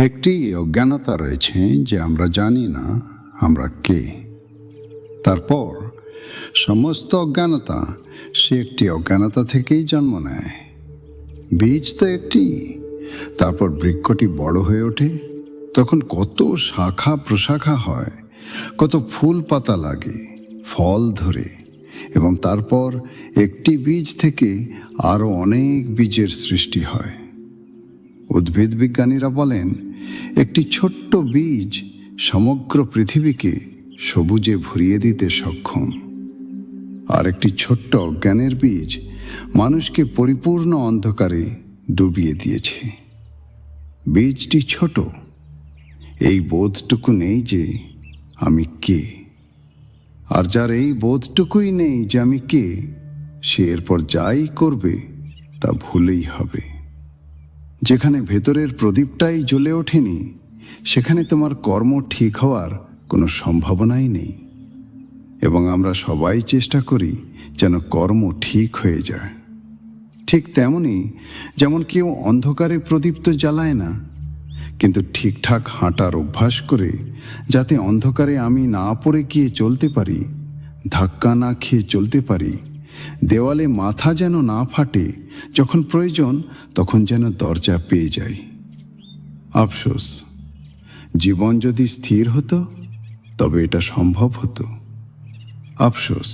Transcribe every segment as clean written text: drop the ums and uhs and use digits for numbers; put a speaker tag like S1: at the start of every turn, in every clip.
S1: একটি অজ্ঞানতা রয়েছে যে আমরা জানি না আমরা কে। তারপর সমস্ত অজ্ঞানতা সে একটি অজ্ঞানতা থেকেই জন্ম নেয়। বীজ তো একটি, তারপর বৃক্ষটি বড় হয়ে ওঠে, তখন কত শাখা প্রশাখা হয়, কত ফুল পাতা লাগে, ফল ধরে, এবং তারপর একটি বীজ থেকে আরও অনেক বীজের সৃষ্টি হয়। উদ্ভিদ বিজ্ঞানীরা বলেন একটি ছোট্ট বীজ সমগ্র পৃথিবীকে সবুজে ভরিয়ে দিতে সক্ষম, আর একটি ছোট্ট অজ্ঞানের বীজ মানুষকে পরিপূর্ণ অন্ধকারে ডুবিয়ে দিয়েছে। বীজটি ছোট, এই বোধটুকু নেই যে আমি কে, আর যার এই বোধটুকুই নেই যে আমি কে, সে এরপর যাই করবে তা ভুলেই হবে। যেখানে ভেতরের প্রদীপটাই জ্বলে ওঠেনি, সেখানে তোমার কর্ম ঠিক হওয়ার কোনো সম্ভাবনাই নেই। এবং আমরা সবাই চেষ্টা করি যেন কর্ম ঠিক হয়ে যায়। ঠিক তেমনি যেমন কেউ অন্ধকারে প্রদীপ তো জ্বালায় না, কিন্তু ঠিকঠাক হাঁটার অভ্যাস করে যাতে অন্ধকারে আমি না পড়ে গিয়ে চলতে পারি, ধাক্কা না খেয়ে চলতে পারি, দেওয়ালে মাথা যেন না ফাটে, যখন প্রয়োজন তখন যেন দরজা পেয়ে যাই। আফসোস, জীবন যদি স্থির হতো তবে এটা সম্ভব হতো। আফসোস,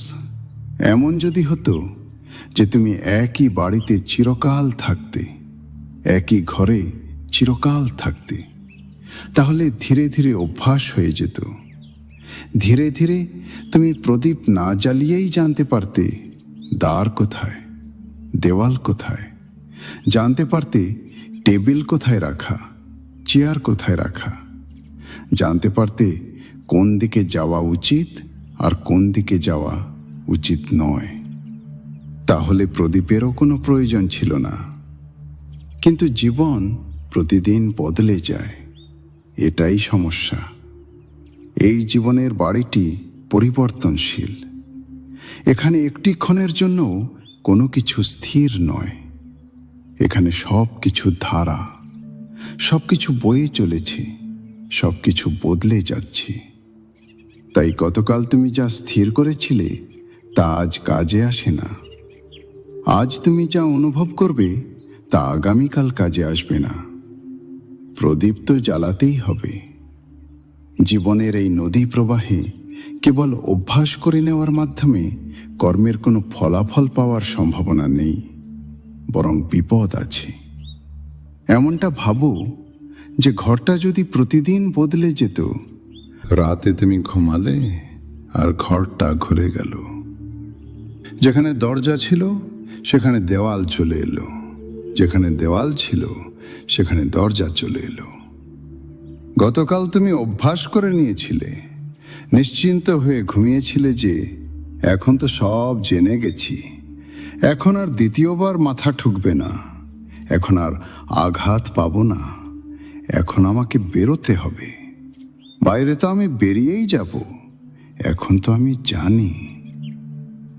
S1: এমন যদি হতো যে তুমি একই বাড়িতে চিরকাল থাকতে, একই ঘরে চিরকাল থাকতে, তাহলে ধীরে ধীরে অভ্যাস হয়ে যেত। ধীরে ধীরে তুমি প্রদীপ না জ্বালিয়েই জানতে পারতে দ্বার কোথায়, দেওয়াল কোথায়, জানতে পারতে টেবিল কোথায় রাখা, চেয়ার কোথায় রাখা, জানতে পারতে কোন দিকে যাওয়া উচিত আর কোন দিকে যাওয়া উচিত নয়। তাহলে প্রদীপেরও কোনো প্রয়োজন ছিল না। কিন্তু জীবন প্রতিদিন বদলে যায়, এটাই সমস্যা। এই জীবনের বাড়িটি পরিবর্তনশীল। এখানে একটি ক্ষণের জন্য কোনো কিছু স্থির নয়। এখানে সব কিছু ধারা, সব কিছু বয়ে চলেছে, সব কিছু বদলে যাচ্ছে। তাই গতকাল তুমি যা স্থির করেছিলে তা আজ কাজে আসে না। আজ তুমি যা অনুভব করবে তা আগামীকাল কাজে আসবে না। প্রদীপ তো জ্বালাতেই হবে। জীবনের এই নদী প্রবাহে কেবল অভ্যাস করে নেওয়ার মাধ্যমে কর্মের কোনো ফলাফল পাওয়ার সম্ভাবনা নেই, বরং বিপদ আছে। এমনটা ভাবো যে ঘরটা যদি প্রতিদিন বদলে যেত। রাতে তুমি ঘুমালে আর ঘরটা ঘুরে গেল। যেখানে দরজা ছিল সেখানে দেওয়াল চলে এলো, যেখানে দেওয়াল ছিল সেখানে দরজা চলে এলো। গতকাল তুমি অভ্যাস করে নিয়েছিলে, নিশ্চিন্ত হয়ে ঘুমিয়েছিলে যে এখন তো সব জেনে গেছি, এখন আর দ্বিতীয়বার মাথা ঠুকবে না, এখন আর আঘাত পাবো না, এখন আমাকে বেরোতে হবে। বাইরে তো আমি বেরিয়েই যাব, এখন তো আমি জানি।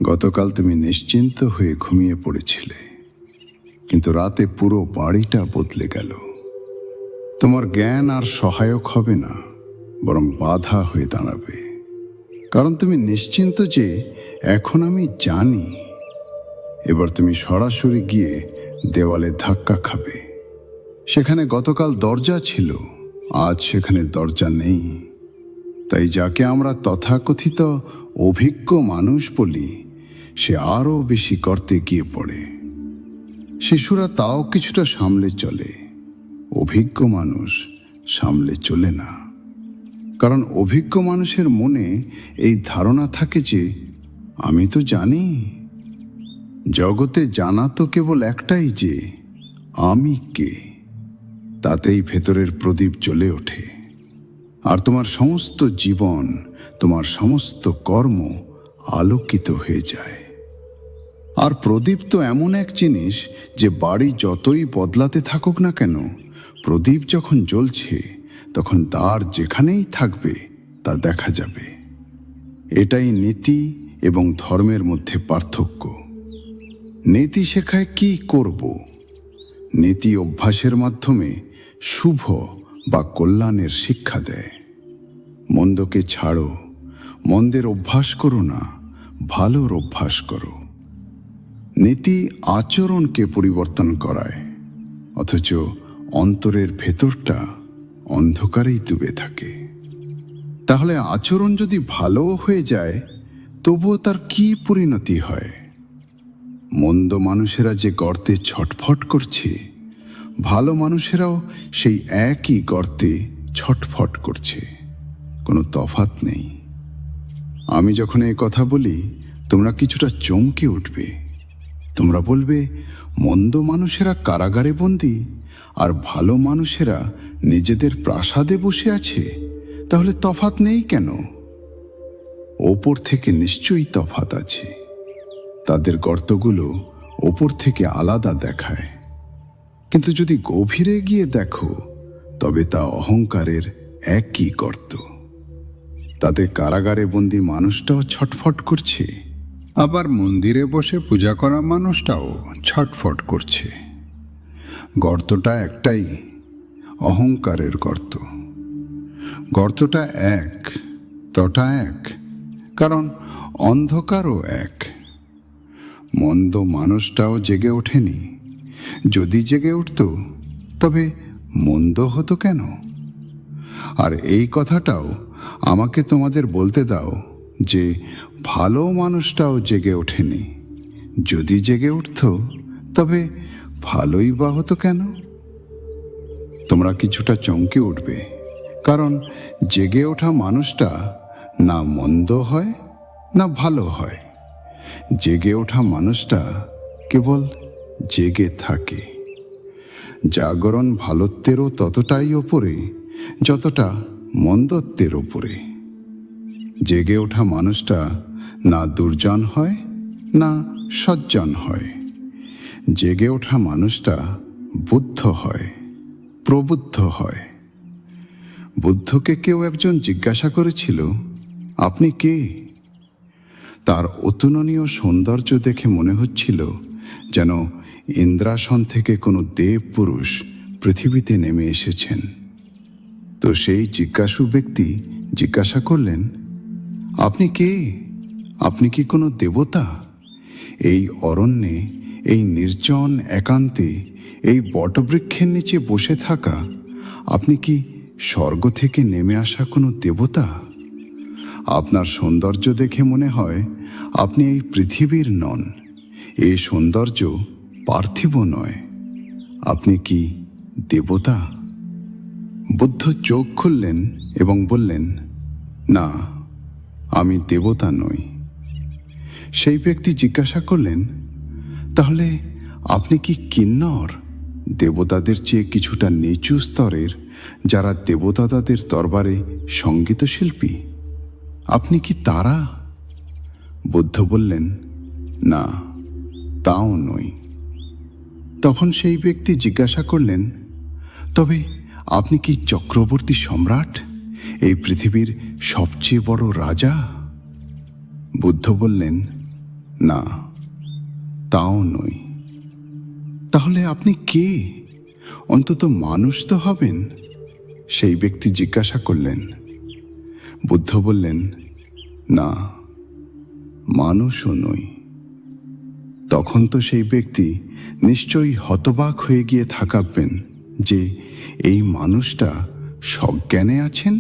S1: গতকাল তুমি নিশ্চিন্ত হয়ে ঘুমিয়ে পড়েছিলে, কিন্তু রাতে পুরো বাড়িটা বদলে গেল। তোমার জ্ঞান আর সহায়ক হবে না, বরং বাধা হয়ে দাঁড়াবে। কারণ তুমি নিশ্চিন্ত যে এখন আমি জানি। এবার তুমি সরাসরি গিয়ে দেওয়ালে ধাক্কা খাবে। সেখানে গতকাল দরজা ছিল, আজ সেখানে দরজা নেই। তাই যাকে আমরা তথাকথিত অভিজ্ঞ মানুষ বলি, সে আরও বেশি করতে গিয়ে পড়ে। শিশুরা তাও কিছুটা সামলে চলে, অভিজ্ঞ মানুষ সামলে চলে না। কারণ অভিজ্ঞ মানুষের মনে এই ধারণা থাকে যে আমি তো জানি। জগতে জানা তো কেবল একটাই, যে আমি কে। তাতেই ভেতরের প্রদীপ জ্বলে ওঠে, আর তোমার সমস্ত জীবন, তোমার সমস্ত কর্ম আলোকিত হয়ে যায়। আর প্রদীপ তো এমন এক জিনিস যে বাড়ি যতই বদলাতে থাকুক না কেন, প্রদীপ যখন জ্বলছে তখন দ্বার যেখানেই থাকবে তা দেখা যাবে। এটাই নীতি এবং ধর্মের মধ্যে পার্থক্য। নীতি শেখায় কি করব, নীতি অভ্যাসের মাধ্যমে শুভ
S2: বা কল্যাণের শিক্ষা দেয়। মন্দকে ছাড়ো, মন্দের অভ্যাস করো না, ভালোর অভ্যাস করো। নীতি আচরণকে পরিবর্তন করায়, অথচ অন্তরের ভেতরটা অন্ধকারেই ডুবে থাকে। তাহলে আচরণ যদি ভালো হয়ে যায়, তবুও তার কি পরিণতি হয়? মন্দ মানুষেরা যে গর্তে ছটফট করছে, ভালো মানুষেরাও সেই একই গর্তে ছটফট করছে। কোনো তফাৎ নেই। আমি যখন এই কথা বলি, তোমরা কিছুটা চমকে উঠবে। তোমরা বলবে, মন্দ মানুষেরা কারাগারে বন্দী আর ভালো মানুষেরা নিজেদের প্রাসাদে বসে আছে, তাহলে তফাৎ নেই কেন? ওপর থেকে নিশ্চয়ই তফাৎ আছে। তাদের গর্তগুলো ওপর থেকে আলাদা দেখায়, কিন্তু যদি গভীরে গিয়ে দেখো, তবে তা অহংকারের একই গর্ত। তাদের কারাগারে বন্দী মানুষটাও ছটফট করছে,
S1: আবার মন্দিরে বসে পূজা করা মানুষটাও ছটফট করছে। গর্তটা একটাই, অহংকারের গর্ত। গর্তটা এক, তটা এক, কারণ অন্ধকারও এক। মন্দ মানুষটাও জেগে ওঠেনি। যদি জেগে উঠত, তবে মন্দ হতো কেন? আর এই কথাটাও আমাকে তোমাদের বলতে দাও যে ভালো মানুষটাও জেগে ওঠেনি। যদি জেগে উঠত, তবে ভালোই বা হতো কেন? তোমরা কিছুটা চমকে উঠবে, কারণ জেগে ওঠা মানুষটা না মন্দ হয় না ভালো হয়। জেগে ওঠা মানুষটা কেবল জেগে থাকে। জাগরণ ভালোত্বেরও ততটাই ওপরে যতটা মন্দত্বের ওপরে। জেগে ওঠা মানুষটা না দুর্জন হয় না সজ্জন হয়। জেগে ওঠা মানুষটা বুদ্ধ হয়, প্রবুদ্ধ হয়। বুদ্ধকে কেউ একজন জিজ্ঞাসা করেছিল, আপনি কে? তার অতুলনীয় সৌন্দর্য দেখে মনে হচ্ছিল যেন ইন্দ্রাসন থেকে কোনো দেব পুরুষ পৃথিবীতে নেমে এসেছেন। তো সেই জিজ্ঞাসু ব্যক্তি জিজ্ঞাসা করলেন, আপনি কে? আপনি কি কোনো দেবতা? এই অরণ্যে, এই নির্জন একান্তে, এই বটবৃক্ষের নিচে বসে থাকা আপনি কি স্বর্গ থেকে নেমে আসা কোনো দেবতা? আপনার সৌন্দর্য দেখে মনে হয় আপনি এই পৃথিবীর নন। এই সৌন্দর্য পার্থিব নয়। আপনি কি দেবতা? বুদ্ধ চোখ খুললেন এবং বললেন, না, আমি দেবতা নই। সেই ব্যক্তি জিজ্ঞাসা করলেন, তাহলে আপনি কি কিন্নর, দেবতাদের চেয়ে কিছুটা নিচু স্তরের, যারা দেবতাদের দরবারে সঙ্গীত শিল্পী? আপনি কি তারা? বুদ্ধ বললেন, না, তাও নই। তখন সেই ব্যক্তি জিজ্ঞাসা করলেন, তবে আপনি কি চক্রবর্তী সম্রাট, এই পৃথিবীর সবচেয়ে বড় রাজা? বুদ্ধ বললেন, না, তাও নই। তাহলে আপনি কে? অন্তত মানুষ তো হবেন। সেই ব্যক্তি জিজ্ঞাসা করলেন। বুদ্ধ বললেন, না, মানুষও নই। তখন তো সেই ব্যক্তি নিশ্চয়ই হতবাক হয়ে গিয়ে থাকাবেন যে এই মানুষটা সজ্ঞানে আছেন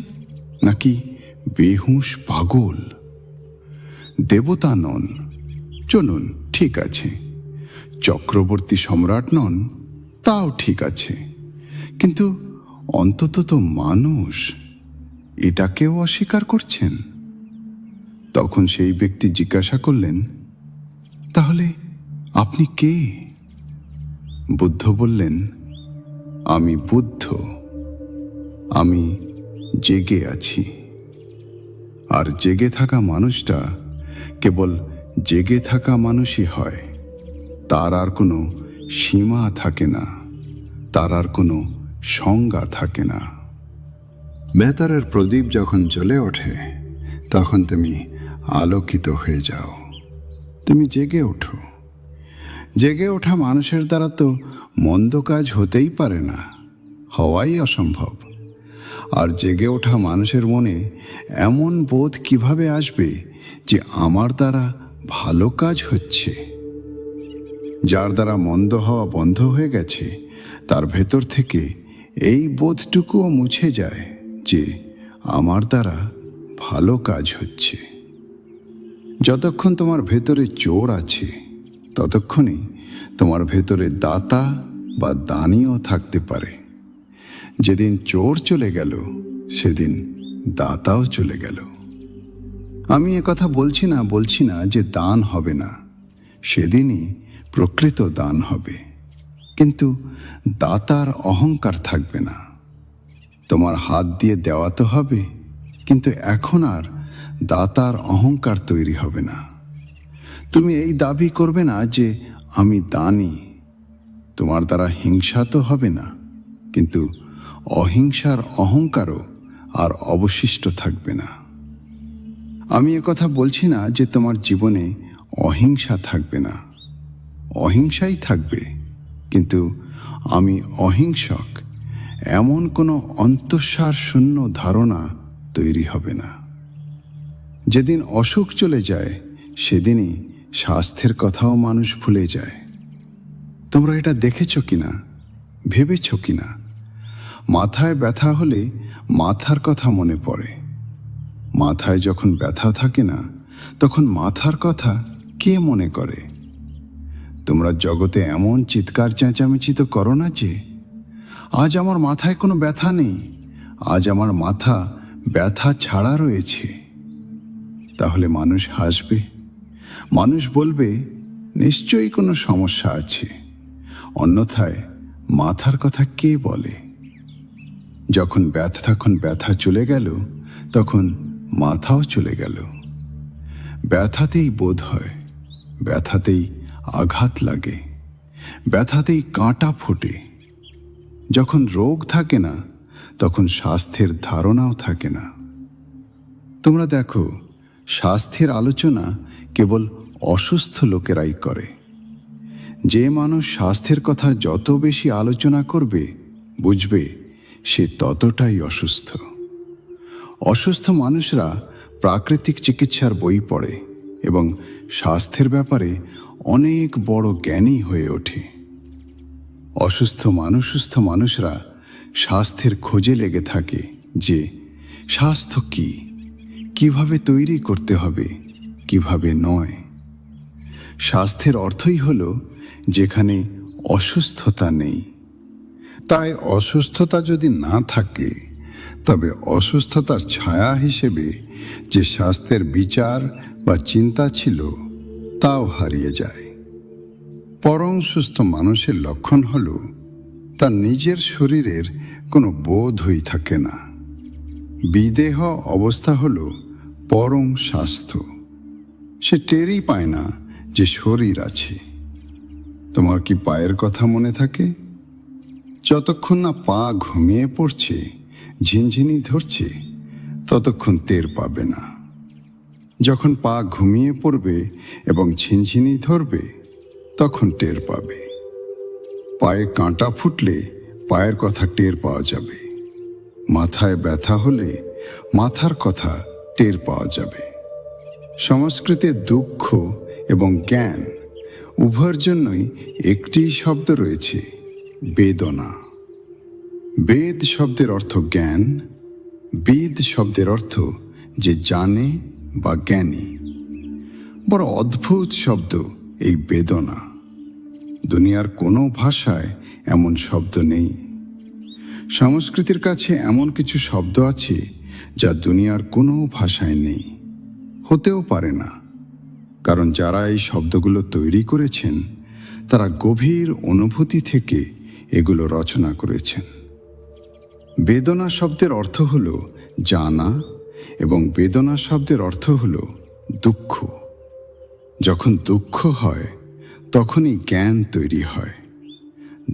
S1: নাকি বেহুঁশ পাগল। দেবতা নন, চলুন, ঠিক আছে। চক্রবর্তী সম্রাট নন, তাও ঠিক আছে, কিন্তু অন্তত তো মানুষ, এটাকেও অস্বীকার করছেন। তখন সেই ব্যক্তি জিজ্ঞাসা করলেন, তাহলে আপনি কে? বুদ্ধ বললেন, আমি বুদ্ধ। আমি জেগে আছি। আর জেগে থাকা মানুষটা কেবল জেগে থাকা মানুষই হয়। তার আর কোনো সীমা থাকে না, তার আর কোনো সংজ্ঞা থাকে না। বেতারের প্রদীপ যখন জ্বলে ওঠে, তখন তুমি আলোকিত হয়ে যাও। তুমি জেগে ওঠো। জেগে ওঠা মানুষের দ্বারা তো মন্দ কাজ হতেই পারে না, হওয়াই অসম্ভব। আর জেগে ওঠা মানুষের মনে এমন বোধ কিভাবে আসবে যে আমার দ্বারা ভালো কাজ হচ্ছে? যার দ্বারা মন্দ হওয়া বন্ধ হয়ে গেছে তার ভেতর থেকে এই বোধটুকুও মুছে যায় যে আমার দ্বারা ভালো কাজ হচ্ছে। যতক্ষণ তোমার ভেতরে চোর আছে ততক্ষণই তোমার ভেতরে দাতা বা দানীও থাকতে পারে। যেদিন চোর চলে গেল সেদিন দাতাও চলে গেল। আমি কথা বলছি না যে দান হবে না, সেদিনই প্রকৃত দান হবে, কিন্তু দাতার অহংকার থাকবে না। তোমার হাত দিয়ে দেওয়া তো হবে, কিন্তু এখন আর দাতার অহংকার তৈরি হবে না। তুমি এই দাবি করবে না যে আমি দানী। তোমার দ্বারা হিংসা তো হবে না, কিন্তু অহিংসার অহংকারও আর অবশিষ্ট থাকবে না। আমি কথা বলছি না যে তোমার জীবনে অহিংসা থাকবে না, অহিংসাই থাকবে, কিন্তু আমি অহিংসক এমন কোনো অন্তঃসার শূন্য ধারণা তৈরি হবে না। যেদিন অসুখ চলে যায় সেদিনই স্বাস্থ্যের কথাও মানুষ ভুলে যায়। তোমরা এটা দেখেছ কিনা, ভেবেছ কিনা? মাথায় ব্যথা হলে মাথার কথা মনে পড়ে। মাথায় যখন ব্যথা থাকে না তখন মাথার কথা কে মনে করে? তোমরা জগতে এমন চিৎকার চেঁচামেচি তো করো না যে আজ আমার মাথায় কোনো ব্যথা নেই, আজ আমার মাথা ব্যথা ছাড়া রয়েছে। তাহলে মানুষ হাসবে, মানুষ বলবে নিশ্চয়ই কোনো সমস্যা আছে, অন্যথায় মাথার কথা কে বলে? যখন ব্যথা চলে গেল তখন মাথাও চলে গেল। ব্যথাতেই বোধ হয়, ব্যথাতেই আঘাত লাগে, ব্যথাতেই কাঁটা ফোটে। যখন রোগ থাকে না তখন স্বাস্থ্যের ধারণাও থাকে না। তোমরা দেখো, স্বাস্থ্যের আলোচনা কেবল অসুস্থ লোকেরাই করে। যে মানুষ স্বাস্থ্যের কথা যত বেশি আলোচনা করবে বুঝবে সে ততটাই অসুস্থ। অসুস্থ মানুষরা প্রাকৃতিক চিকিৎসার বই পড়ে এবং স্বাস্থ্যের ব্যাপারে অনেক বড় জ্ঞানী হয়ে ওঠে। সুস্থ মানুষরা স্বাস্থ্যের খোঁজে লেগে থাকে যে স্বাস্থ্য কি, কিভাবে তৈরি করতে হবে, কিভাবে নয়। স্বাস্থ্যের অর্থই হলো যেখানে অসুস্থতা নেই। তাই অসুস্থতা যদি না থাকে তবে অসুস্থতার ছায়া হিসেবে যে স্বাস্থ্যের বিচার বা চিন্তা ছিল তাও হারিয়ে যায়। পরম সুস্থ মানুষের লক্ষণ হলো তার নিজের শরীরের কোনো বোধই থাকে না। বিদেহ অবস্থা হলো পরম স্বাস্থ্য। সে টেরই পায় না যে শরীর আছে। তোমার কি পায়ের কথা মনে থাকে? যতক্ষণ না পা ঘুমিয়ে পড়ছে, ঝিনঝিনি ধরছে, ততক্ষণ টের পাবে না। যখন পা ঘুমিয়ে পড়বে এবং ঝিনঝিনি ধরবে তখন টের পাবে। পায়ে কাঁটা ফুটলে পায়ের কথা টের পাওয়া যাবে। মাথায় ব্যথা হলে মাথার কথা টের পাওয়া যাবে। সংস্কৃতে দুঃখ এবং জ্ঞান উভয়ের জন্যই একটি শব্দ রয়েছে, বেদনা। বেদ শব্দের অর্থ জ্ঞান, বেদ শব্দের অর্থ যে জানে বা জ্ঞানী। বড় অদ্ভুত শব্দ এই বেদনা। দুনিয়ার কোনো ভাষায় এমন শব্দ নেই। সংস্কৃতির কাছে এমন কিছু শব্দ আছে যা দুনিয়ার কোনো ভাষায় নেই, হতেও পারে না, কারণ যারা এই শব্দগুলো তৈরি করেছেন তারা গভীর অনুভূতি থেকে এগুলো রচনা করেছেন। বেদনা শব্দের অর্থ হলো জানা এবং বেদনা শব্দের অর্থ হলো দুঃখ। যখন দুঃখ হয় তখনই জ্ঞান তৈরি হয়,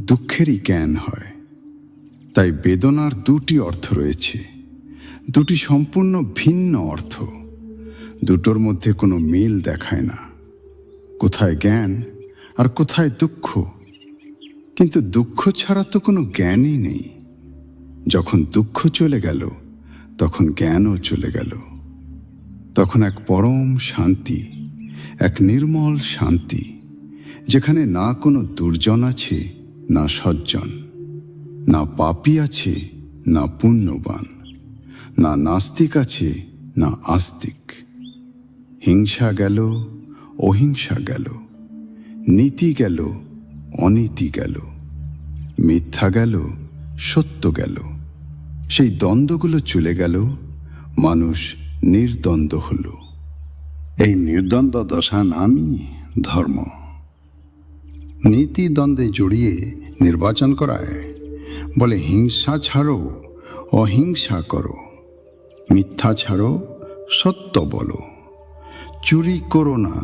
S1: দুঃখেরই জ্ঞান হয়। তাই বেদনার দুটি অর্থ রয়েছে, দুটি সম্পূর্ণ ভিন্ন অর্থ। দুটোর মধ্যে কোনো মিল দেখায় না, কোথায় জ্ঞান আর কোথায় দুঃখ। কিন্তু দুঃখ ছাড়া তো কোনো জ্ঞানই নেই।
S2: যখন দুঃখ চলে গেল তখন জ্ঞানও চলে গেল। তখন এক পরম শান্তি, এক নির্মল শান্তি, যেখানে না কোনো দুর্জন আছে, না সজ্জন, না পাপী আছে, না পুণ্যবান, না নাস্তিক আছে, না আস্তিক। হিংসা গেল, অহিংসা গেল, নীতি গেল, অনীতি গেল, মিথ্যা গেল, সত্য গেল। সেই দ্বন্দ্বগুলো চলে গেল, মানুষ নির্দ্বন্দ্ব হল।
S1: এই নির্দ্বন্দ্ব দশা নামই ধর্ম। নীতি দ্বন্দ্বে জড়িয়ে নির্বাচন করায়, বলে হিংসা ছাড়ো, অহিংসা করো, মিথ্যা ছাড়ো, সত্য বলো, চুরি করো না,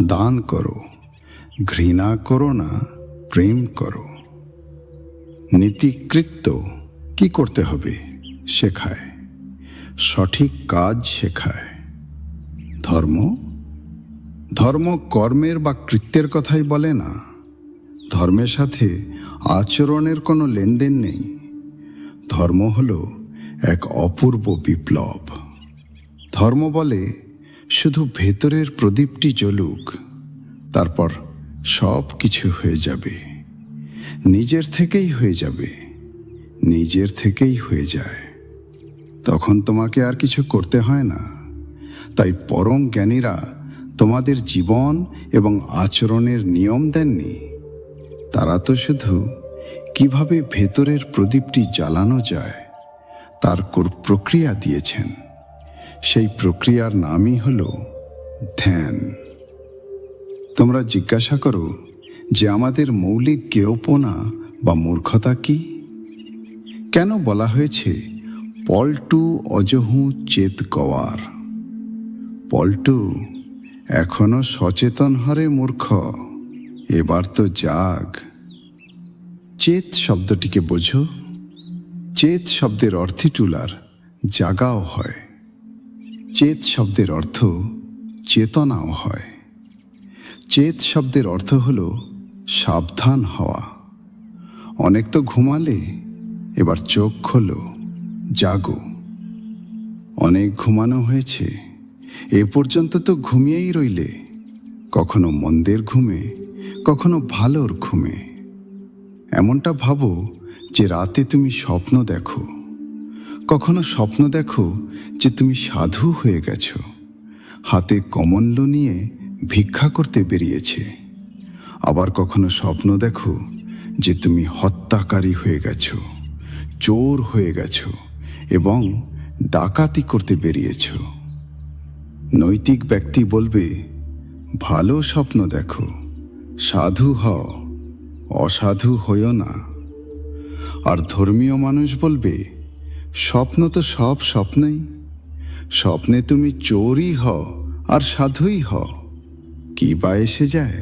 S1: দান করো, ঘৃণা করো না, প্রেম করো। নীতিকৃত্য কি করতে হবে শেখায়, সঠিক কাজ শেখায়। ধর্ম ধর্ম কর্মের বা কৃত্যের কথাই বলে না। ধর্মের সাথে আচরণের কোনো লেনদেন নেই। ধর্ম হলো এক অপূর্ব বিপ্লব। ধর্ম বলে শুধু ভেতরের প্রদীপটি জ্বলুক, তারপর সব কিছু হয়ে যাবে, নিজের থেকেই হয়ে যাবে, নিজের থেকেই হয়ে যায়। তখন তোমাকে আর কিছু করতে হয় না। তাই পরম জ্ঞানীরা তোমাদের জীবন এবং আচরণের নিয়ম দেননি। তারা তো শুধু কিভাবে ভেতরের প্রদীপটি জ্বালানো যায় তার প্রক্রিয়া দিয়েছেন। সেই প্রক্রিয়ার নামই হলো ধ্যান। তোমরা জিজ্ঞাসা করো যে আমাদের মৌলিক জ্ঞেয়পনা বা মূর্খতা কি? কেন বলা হয়েছে পল্টু অজহু চেত গওয়ার? পল্টু, এখনো সচেতন হরে মূর্খ, এবার তো জাগ। চেত শব্দটিকে বোঝো। চেত শব্দের অর্থে টুলার জাগাও হয়। চেত শব্দের অর্থ চেতনাও হয়। চেত শব্দের অর্থ হলো সাবধান হওয়া। অনেক তো ঘুমালে, এবার চোখ খোলো, জাগো। অনেক ঘুমানো হয়েছে, এ পর্যন্ত তো ঘুমিয়েই রইলে, কখনো মন্দের ঘুমে, কখনো ভালোর ঘুমে। এমনটা ভাবো যে রাতে তুমি স্বপ্ন দেখো। কখনো স্বপ্ন দেখো যে তুমি সাধু হয়ে গেছো, হাতে কমণ্ড নিয়ে ভিক্ষা করতে বেরিয়েছে। আবার কখনো স্বপ্ন দেখো যে তুমি হত্যাকারী হয়ে গেছো, চোর হয়ে গেছো এবং ডাকাতি করতে বেরিয়েছ। নৈতিক ব্যক্তি বলবে, ভালো স্বপ্ন দেখো, সাধু হও, অসাধু হইও না। আর ধর্মীয় মানুষ বলবে, স্বপ্ন তো সব স্বপ্নই, স্বপ্নে তুমি চোরই হও আর সাধুই হও, কি বা এসে যায়?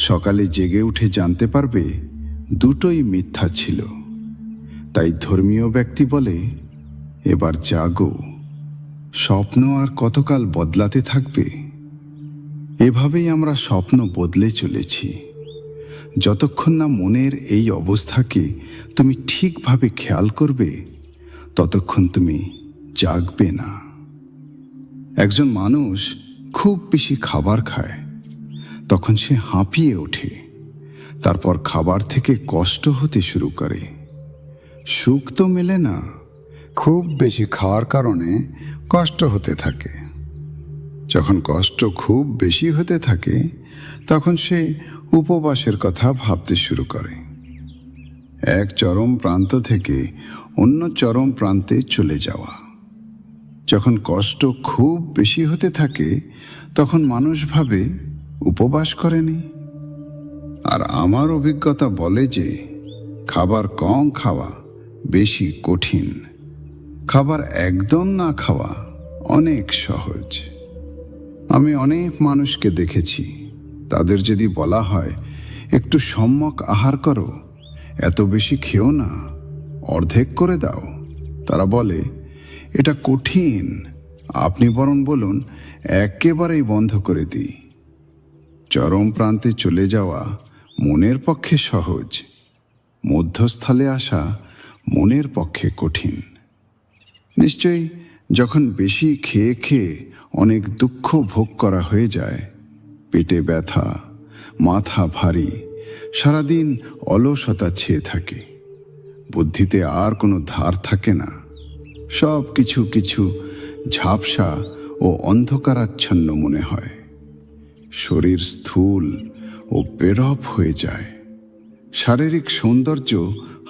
S1: সকালে জেগে উঠে জানতে পারবে দুটোই মিথ্যা ছিল। তাই ধর্মীয় ব্যক্তি বলে, এবার জাগো, স্বপ্ন আর কতকাল বদলাতে থাকবে? এভাবেই আমরা স্বপ্ন বদলে চলেছি। যতক্ষণ না মনের এই অবস্থাকে তুমি ঠিকভাবে খেয়াল করবে, ততক্ষণ তুমি জাগবে না। একজন মানুষ খুব বেশি খাবার খায়, তখন সে হাঁপিয়ে ওঠে। তারপর খাবার থেকে কষ্ট হতে শুরু করে। সুখ তো মেলে না, খুব বেশি খাওয়ার কারণে কষ্ট হতে থাকে। যখন কষ্ট খুব বেশি হতে থাকে, তখন সে উপবাসের কথা ভাবতে শুরু করে। এক চরম প্রান্ত থেকে অন্য চরম প্রান্তে চলে যাওয়া। যখন কষ্ট খুব বেশি হতে থাকে, তখন মানুষ ভাবে উপবাস করেনি। আর আমার অভিজ্ঞতা বলে যে খাবার কম খাওয়া বেশি কঠিন, খাবার একদম না খাওয়া অনেক সহজ। আমি অনেক মানুষকে দেখেছি, তাদের যদি বলা হয় একটু সম্যক আহার করো, এত বেশি খেও না, অর্ধেক করে দাও, তারা বলে এটা কঠিন, আপনি বরং বলুন একেবারেই বন্ধ করে দিই। চরম প্রান্তে চলে যাওয়া মনের পক্ষে সহজ, মধ্যস্থলে আসা
S2: মনের পক্ষে কঠিন। নিশ্চয়ই যখন বেশি খেয়ে খেয়ে অনেক দুঃখ ভোগ করা হয়ে যায়, পেটে ব্যথা, মাথা ভারী, সারাদিন অলসতা ছেয়ে থাকে, বুদ্ধিতে আর কোনো ধার থাকে না, সব কিছু ঝাপসা ও অন্ধকারাচ্ছন্ন মনে হয়, শরীর স্থূল ও বেরপ হয়ে যায়, শারীরিক সৌন্দর্য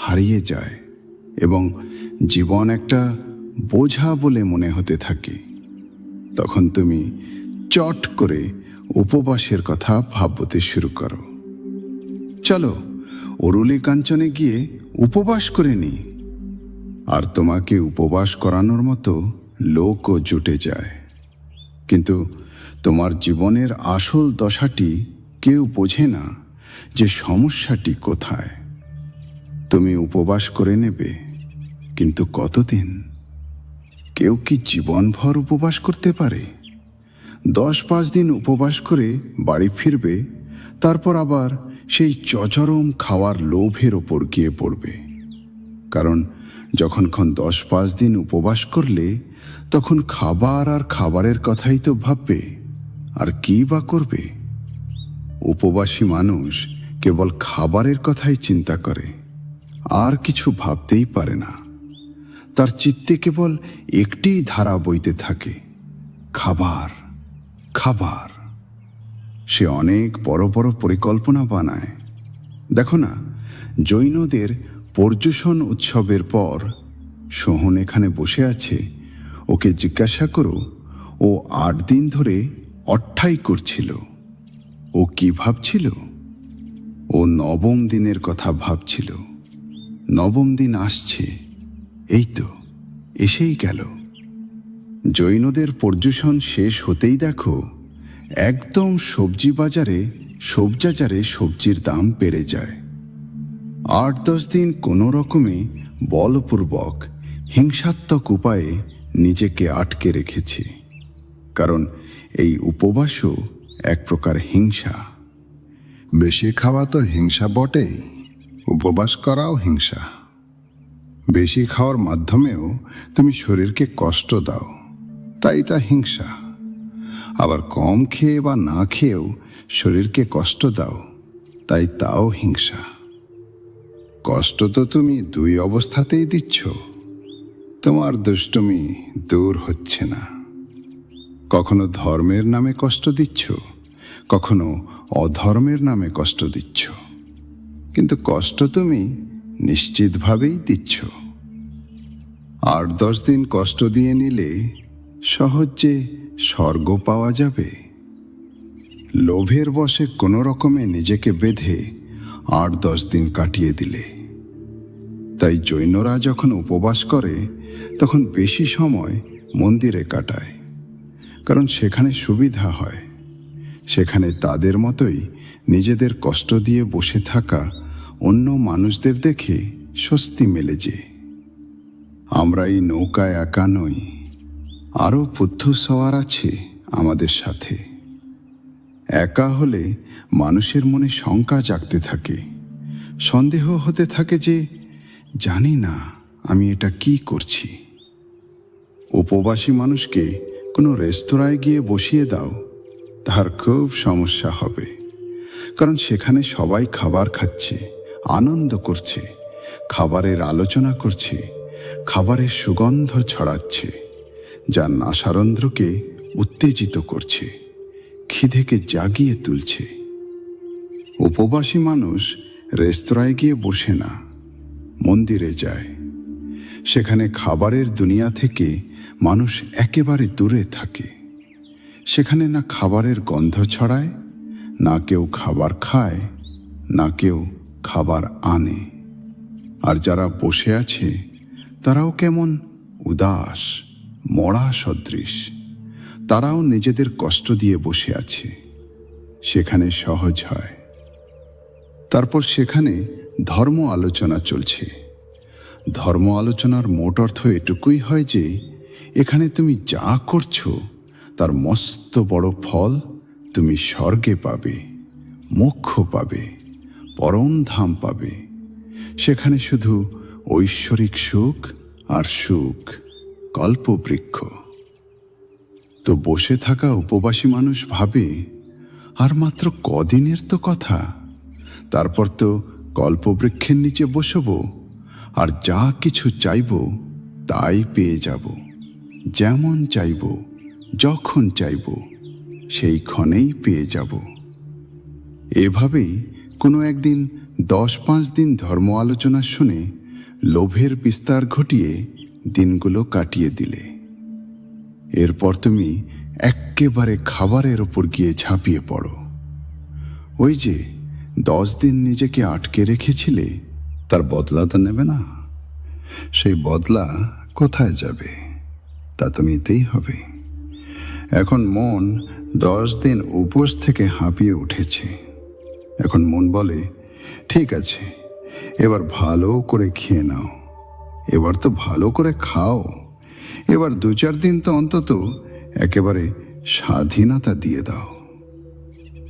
S2: হারিয়ে যায় এবং জীবন একটা বোঝা বলে মনে হতে থাকে, তখন তুমি চট করে উপবাসের কথা ভাবতে শুরু করো। চলো অরুলি কাঞ্চনে গিয়ে উপবাস করে নি। আর তোমাকে উপবাস করানোর মতো লোকও জুটে যায়। কিন্তু তোমার জীবনের আসল দশাটি কেউ বোঝে না, যে সমস্যাটি কোথায়। তুমি উপবাস করে নেবে, কিন্তু কতদিন? কেউ কি জীবনভর উপবাস করতে পারে? 10-5 দিন উপবাস করে বাড়ি ফিরবে, তারপর আবার সেই চচরম খাওয়ার লোভের ওপর গিয়ে পড়বে। কারণ যখনক্ষণ 10-5 দিন উপবাস করলে তখন খাবার আর খাবারের কথাই তো ভাববে, আর কি বা করবে? উপবাসী মানুষ কেবল খাবারের কথাই চিন্তা করে, আর কিছু ভাবতেই পারে না। তার চিত্তে কেবল একটিই ধারা বইতে থাকে, খাবার, খাবার। সে অনেক বড় বড় পরিকল্পনা বানায়। দেখো না, জৈনদের পর্যুষণ উৎসবের পর সোহন এখানে বসে আছে। ওকে জিজ্ঞাসা করো, ও 8 দিন ধরে অট্ঠাই করছিল। ও কি ভাবছিল? ও 9ম দিনের কথা ভাবছিল। 9ম দিন আসছে, এই তো এসেই গেল। জৈনদের পর্যুষণ শেষ হতেই দেখো একদম সবজি বাজারে সবজির দাম বেড়ে যায়। 8-10 দিন কোনো রকমে বলপূর্বক হিংসাত্মক উপায়ে নিজেকে আটকে রেখেছে। কারণ এই উপবাসও এক প্রকার হিংসা।
S1: বেশি খাওয়া তো হিংসা বটেই, উপবাস করাও হিংসা। বেশি খাওয়ার মাধ্যমেও তুমি শরীরকে কষ্ট দাও, তাই তা হিংসা। আবার কম খেয়ে বা না খেয়েও শরীরকে কষ্ট দাও, তাই তাও হিংসা। কষ্ট তো তুমি 2 অবস্থাতেই দিচ্ছ। তোমার দুষ্টুমি দূর হচ্ছে না। কখনো ধর্মের নামে কষ্ট দিচ্ছ, কখনো অধর্মের নামে কষ্ট দিচ্ছ, কিন্তু কষ্ট তুমি নিশ্চিতভাবেই দিচ্ছ। 8-10 দিন কষ্ট দিয়ে নিলে সহজে স্বর্গ পাওয়া যাবে। লোভের বশে কোনো রকমে নিজেকে বেঁধে 8-10 দিন কাটিয়ে দিলে। তাই জৈনরা যখন উপবাস করে তখন বেশি সময় মন্দিরে কাটায়, কারণ সেখানে সুবিধা হয়। সেখানে তাদের মতোই নিজেদের কষ্ট দিয়ে বসে থাকা অন্য মানুষদের দেখে স্বস্তি মেলে যে আমরা এই নৌকায় একা নই, আরও পুত্র সওয়ার আছে আমাদের সাথে। একা হলে মানুষের মনে শঙ্কা জাগতে থাকে, সন্দেহ হতে থাকে যে জানি না আমি এটা কি করছি। উপবাসী মানুষকে কোনো রেস্তোরাঁয় গিয়ে বসিয়ে দাও, তার খুব সমস্যা হবে। কারণ সেখানে সবাই খাবার খাচ্ছে, আনন্দ করছে, খাবারের আলোচনা করছে, খাবারের সুগন্ধ ছড়াচ্ছে, যা নাসারন্ধ্রকে উত্তেজিত করছে, খিদেকে জাগিয়ে তুলছে। উপবাসী মানুষ রেস্তোরাঁয় গিয়ে বসে না, মন্দিরে যায়। সেখানে খাবারের দুনিয়া থেকে মানুষ একেবারে দূরে থাকে। সেখানে না খাবারের গন্ধ ছড়ায়, না কেউ খাবার খায়, না কেউ খাবার আনে। আর যারা বসে আছে তারাও কেমন উদাস, মরা সদৃশ। তারাও নিজেদের কষ্ট দিয়ে বসে আছে। সেখানে সহজ হয়। তারপর সেখানে ধর্ম আলোচনা চলছে। ধর্ম আলোচনার মোট অর্থ এটুকুই হয় যে এখানে তুমি যা করছো তার মস্ত বড় ফল তুমি স্বর্গে পাবে, মোক্ষ পাবে, পরম ধাম পাবে। সেখানে শুধু
S2: ঐশ্বরিক সুখ আর সুখ কল্পবৃক্ষ। তো বসে থাকা উপবাসী মানুষ ভাবে, আর মাত্র কদিনের তো কথা, তারপর তো কল্পবৃক্ষের নিচে বসবো, আর যা কিছু চাইব তাই পেয়ে যাব, যেমন চাইব যখন চাইব সেই ক্ষণেই পেয়ে যাব। এভাবেই কোনো একদিন 10-5 দিন ধর্ম আলোচনা শুনে লোভের বিস্তার ঘটিয়ে দিনগুলো কাটিয়ে দিলে। এরপর তুমি এক্কেবারে খাবারের ওপর গিয়ে ঝাঁপিয়ে পড়ো। ওই যে 10 দিন নিজেকে আটকে রেখেছিলে,
S1: তার বদলা তো নেবে না। সেই বদলা কোথায় যাবে তা তো নিতেই হবে। এখন মন 10 দিন উপোস থেকে হাঁপিয়ে উঠেছে। এখন মন বলে, ঠিক আছে, এবার ভালো করে খেয়ে নাও, এবার তো ভালো করে খাও, এবার 2-4 দিন তো অন্তত একেবারে স্বাধীনতা দিয়ে দাও।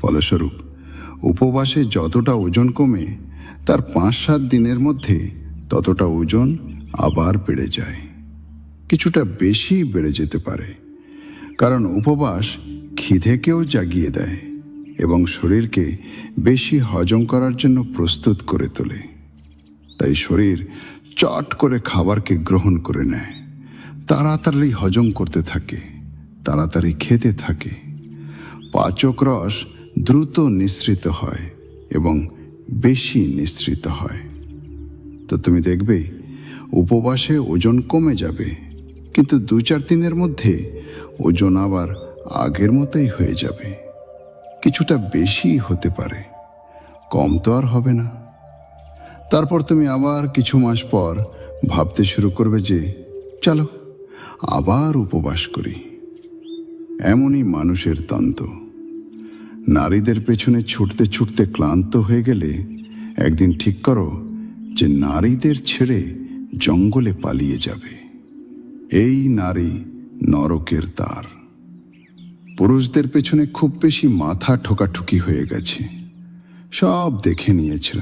S1: ফলস্বরূপ উপবাসে যতটা ওজন কমে, তার 5-7 দিনের মধ্যে ততটা ওজন আবার বেড়ে যায়, কিছুটা বেশি বেড়ে যেতে পারে। কারণ উপবাস খিদেকেও জাগিয়ে দেয় এবং শরীরকে বেশি হজম করার জন্য প্রস্তুত করে তোলে। তাই শরীর চট করে খাবারকে গ্রহণ করে নেয়, তাড়াতাড়ি হজম করতে থাকে, তাড়াতাড়ি খেতে থাকে। পাচক রস দ্রুত নিঃসৃত হয় এবং বেশি নিঃসৃত হয়। তো তুমি দেখবে উপবাসে ওজন কমে যাবে, কিন্তু 2-4 দিনের মধ্যে ওজন আবার আগের মতোই হয়ে যাবে। কিছুটা বেশি হতে পারে, কম তো আর হবে না। তারপর তুমি আবার কিছু মাস পর ভাবতে শুরু করবে যে চলো আবার উপবাস করি। এমনই মানুষের তন্ত্র। নারীদের পেছনে ছুটতে ছুটতে ক্লান্ত হয়ে গেলে একদিন ঠিক করো যে নারীদের ছেড়ে জঙ্গলে পালিয়ে যাবে। এই নারী নরকের তার। পুরুষদের পেছনে খুব বেশি মাথা ঠোকাঠুকি হয়ে গেছে, সব দেখে নিয়েছে,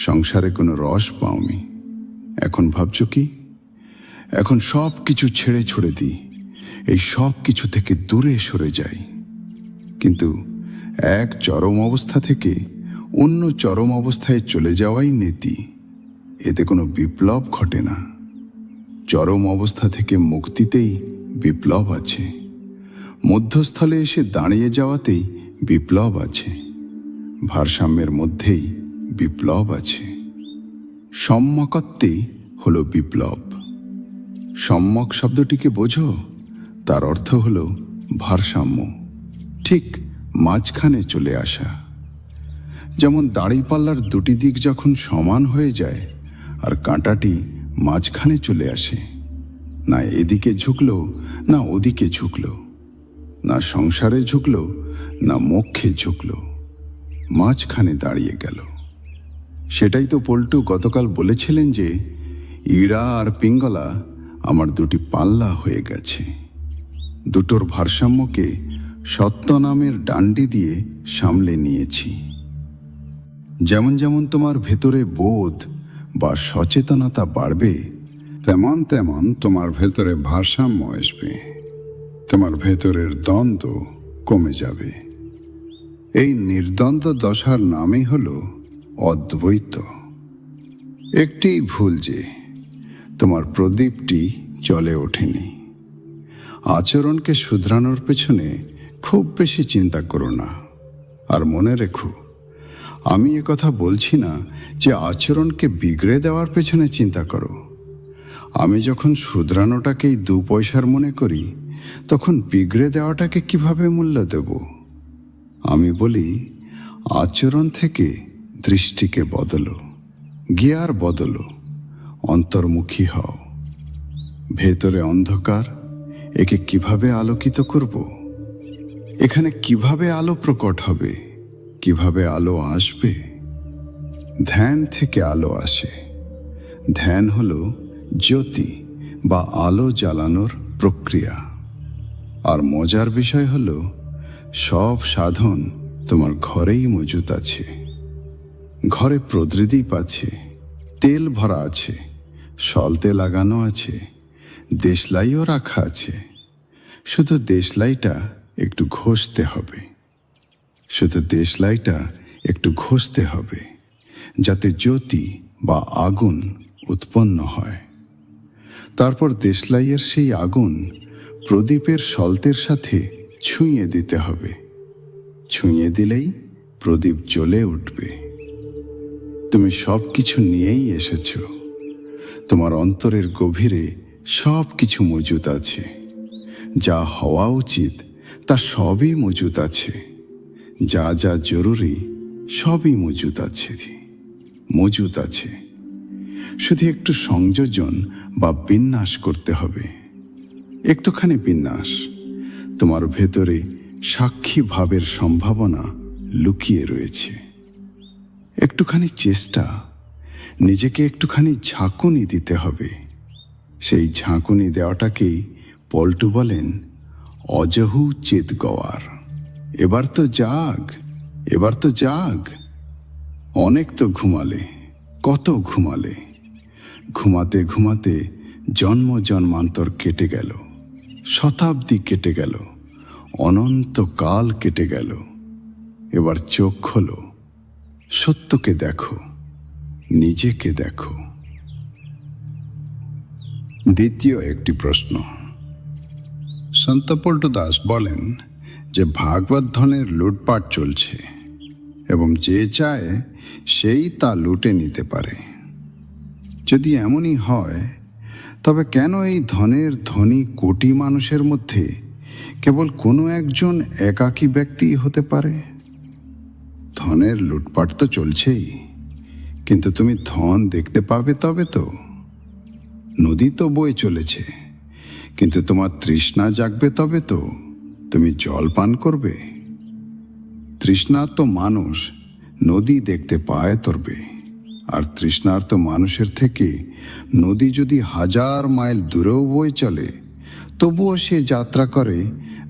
S1: সংসারে কোনো রস পাওনি। এখন ভাবছো কি? এখন সব কিছু ছেড়ে ছুড়ে দিই, এই সব কিছু থেকে দূরে সরে যাই। কিন্তু এক চরম অবস্থা থেকে অন্য চরম অবস্থায় চলে যাওয়াই নীতি। এতে কোনো বিপ্লব ঘটে না। চরম অবস্থা থেকে মুক্তিতেই বিপ্লব আছে, মধ্যস্থলে এসে দাঁড়িয়ে যাওয়াতেই বিপ্লব আছে, ভারসাম্যের মধ্যেই বিপ্লব আছে। সম্যকত্বেই হলো বিপ্লব। সম্যক শব্দটিকে বোঝো? তার অর্থ হলো ভারসাম্য, ঠিক মাঝখানে চলে আসা। যেমন দাড়িপাল্লার দুটি দিক যখন সমান হয়ে যায় আর কাঁটাটি মাঝখানে চলে আসে, না এদিকে ঝুঁকলো না ওদিকে ঝুঁকলো, না সংসারে ঝুঁকলো না মোক্ষে ঝুঁকলো, মাঝখানে দাঁড়িয়ে গেল। সেটাই তো পল্টু গতকাল বলেছিলেন যে ইড়া আর পিঙ্গলা আমার দুটি পাল্লা হয়ে গেছে। দুটোর ভারসাম্যকে সত্য নামের ডান্ডি দিয়ে সামলে নিয়েছি। যেমন যেমন তোমার ভেতরে বোধ বা সচেতনতা বাড়বে, তেমন তেমন তোমার ভেতরে ভারসাম্য আসবে, তোমার ভেতরের দ্বন্দ্ব কমে যাবে। এই নির্দ্বন্দ্ব দশার নামই হলো অদ্বৈত। একটি ভুল যে তোমার প্রদীপটি জ্বলে ওঠেনি। আচরণকে শুধরানোর পেছনে খুব বেশি চিন্তা করো না। আর মনে রেখো, আমি কথা বলছি না যে আচরণকে বিগড়ে দেওয়ার পেছনে চিন্তা করো। আমি যখন শুধরানোটাকেই 2 পয়সার মনে করি, তখন বিগড়ে দেওয়াটাকে কিভাবে মূল্য দেব? আমি বলি, আচরণ থেকে দৃষ্টিকে বদলো, গিয়ার বদলো, অন্তর্মুখী হও। ভেতরে অন্ধকার, একে কিভাবে আলোকিত করব? এখানে কিভাবে আলো প্রকট হবে, কিভাবে আলো আসবে? ধ্যান থেকে আলো আসে। ধ্যান হলো জ্যোতি বা আলো জ্বালানোর প্রক্রিয়া। আর মজার বিষয় হলো, সব সাধন তোমার ঘরেই মজুত আছে। ঘরে প্রদীপ আছে, তেল ভরা আছে,
S2: সলতে লাগানো আছে, দেশলাইও রাখা আছে। শুধু দেশলাইটা একটু ঘষতে হবে, যাতে জ্যোতি বা আগুন উৎপন্ন হয়। তারপর দেশলাইয়ের সেই আগুন প্রদীপের সলতের সাথে ছুঁয়ে দিতে হবে। ছুঁয়ে দিলেই প্রদীপ জ্বলে উঠবে। তুমি সব কিছু নিয়েই এসেছ। তোমার অন্তরের গভীরে সব কিছু মজুদ আছে। যা হওয়া উচিত তা সবই মজুদ আছে। যা যা জরুরি সবই মজুদ আছে। শুধু একটু সংযোজন বা বিন্যাস করতে হবে। একটুখানি বিন্যাস। তোমার ভেতরে সাক্ষী ভাবের সম্ভাবনা লুকিয়ে রয়েছে। একটুখানি চেষ্টা, নিজেকে একটুখানি ঝাঁকুনি দিতে হবে। সেই ঝাঁকুনি দেওয়াটাকেই পল্টু বলেন অজহু চেত গওয়ার। এবার তো জাগ। অনেক তো ঘুমালে, কত ঘুমালে। ঘুমাতে ঘুমাতে জন্ম জন্মান্তর কেটে গেল, শতাব্দী কেটে গেল, অনন্তকাল কেটে গেল। এবার চোখ খোলো, সত্যকে দেখো, নিজেকে দেখো।
S1: দ্বিতীয় একটি প্রশ্ন। সন্ত পল্টু দাস বলেন যে ভাগবত ধনের লুটপাট চলছে এবং যে চায় সেই তা লুটে নিতে পারে। যদি এমনই হয় তবে কেন এই ধনের ধনী কোটি মানুষের মধ্যে কেবল কোনো একজন একাকী ব্যক্তি হতে পারে? ধনের লুটপাট তো চলছেই, কিন্তু তুমি ধন দেখতে পাবে তবে তো। নদী তো বয়ে চলেছে, কিন্তু তোমার তৃষ্ণা জাগবে তবে তো তুমি জল পান করবে। তৃষ্ণার্ত মানুষ নদী দেখতে পায় তবে, আর তৃষ্ণার্ত মানুষের থেকে নদী যদি 1000 মাইল দূরেও বয়ে চলে তবুও সে যাত্রা করে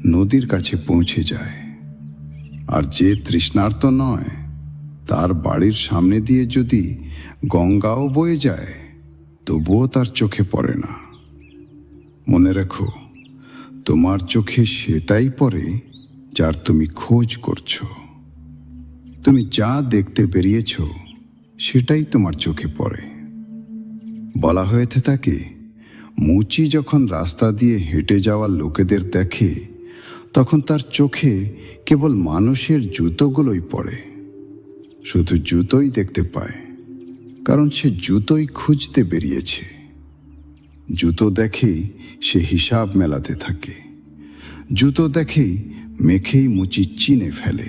S1: নদীর কাছে পৌঁছে যায়। আর যে তৃষ্ণার্ত নয়, তার বাড়ির সামনে দিয়ে যদি গঙ্গাও বয়ে যায় তবুও তার চোখে পড়ে না। মনে রেখো, তোমার চোখে সেটাই পড়ে যার তুমি খোঁজ করছো। তুমি যা দেখতে বেরিয়েছ সেটাই তোমার চোখে পড়ে। বলা হয়েছে থাকে, মুচি যখন রাস্তা দিয়ে হেঁটে যাওয়া লোকেদের দেখে তখন তার চোখে কেবল মানুষের জুতোগুলোই পড়ে। শুধু জুতোই দেখতে পায়, কারণ সে জুতোই খুঁজতে বেরিয়েছে। জুতো দেখেই সে হিসাব মেলাতে থাকে। জুতো দেখেই মেখেই মুচি চিনে ফেলে।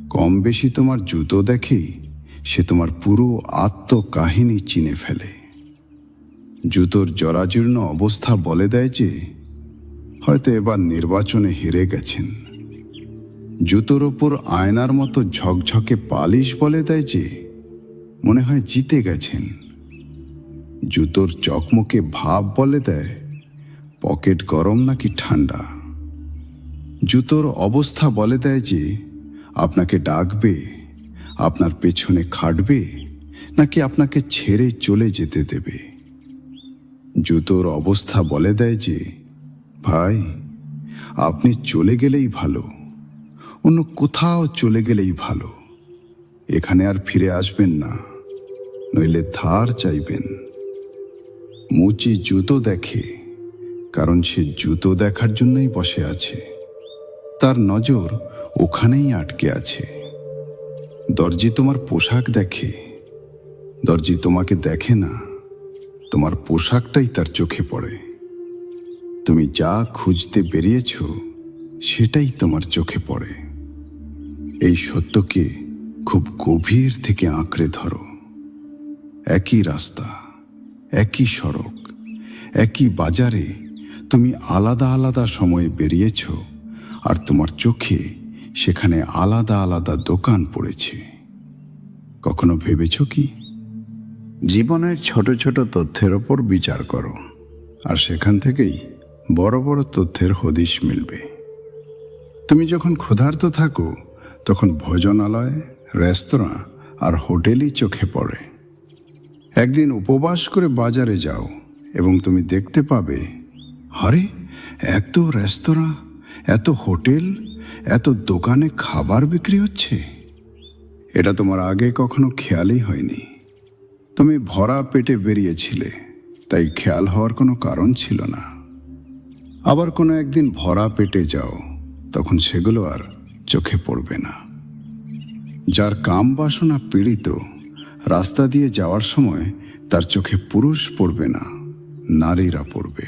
S1: কম বেশি তোমার জুতো দেখেই সে তোমার পুরো আত্মকাহিনী চিনে ফেলে। জুতোর জরাজীর্ণ অবস্থা বলে দেয় যে হয়তো এবার নির্বাচনে হেরে গেছেন। জুতোর ওপর আয়নার মতো ঝকঝকে পালিশ বলে দেয় যে মনে হয় জিতে গেছেন। জুতোর চকমকে ভাব বলে দেয় পকেট গরম নাকি ঠান্ডা। জুতোর অবস্থা বলে দেয় যে আপনাকে ডাকবে, আপনার পেছনে খাটবে নাকি আপনাকে ছেড়ে চলে যেতে দেবে। জুতোর অবস্থা বলে দেয় যে ভাই, আপনি চলে গেলেই ভালো, অন্য কোথাও চলে গেলেই ভালো। এখানে আর ফিরে আসবেন না, নইলে ধার চাইবেন। মুচি জুতো দেখে, কারণ সে জুতো দেখার জন্যই বসে আছে। তার নজর ওখানেই আটকে আছে। দর্জি তোমার পোশাক দেখে, দর্জি তোমাকে দেখে না, তোমার পোশাকটাই তার চোখে পড়ে। তুমি যা খুঁজতে বেরিয়েছ সেটাই তোমার চোখে পড়ে। এই সত্যকে খুব গভীর থেকে আঁকড়ে ধরো। একই রাস্তা, একই সড়ক, একই বাজারে তুমি আলাদা আলাদা সময়ে বেরিয়েছ, আর তোমার চোখে সেখানে আলাদা আলাদা দোকান পড়েছে। কখনো ভেবেছ কি? জীবনের ছোট ছোট তথ্যের ওপর বিচার করো, আর সেখান থেকেই বড় বড় তথ্যের হদিশ মিলবে। তুমি যখন ক্ষুধার্ত থাকো তখন ভোজনালয়, রেস্তোরাঁ আর হোটেলই চোখে পড়ে।
S2: একদিন উপবাস করে বাজারে যাও এবং তুমি দেখতে পাবে, আরে এত রেস্তোরাঁ, এত হোটেল, এত দোকানে খাবার বিক্রি হচ্ছে। এটা তোমার আগে কখনো খেয়ালই হয়নি। তুমি ভরা পেটে বেরিয়েছিলে, তাই খেয়াল হওয়ার কোনো কারণ ছিল না। আবার কোনো একদিন ভরা পেটে যাও, তখন সেগুলো আর চোখে পড়বে না। যার কাম বাসনা পীড়িত, রাস্তা দিয়ে যাওয়ার সময় তার চোখে পুরুষ পড়বে না, নারীরা পড়বে।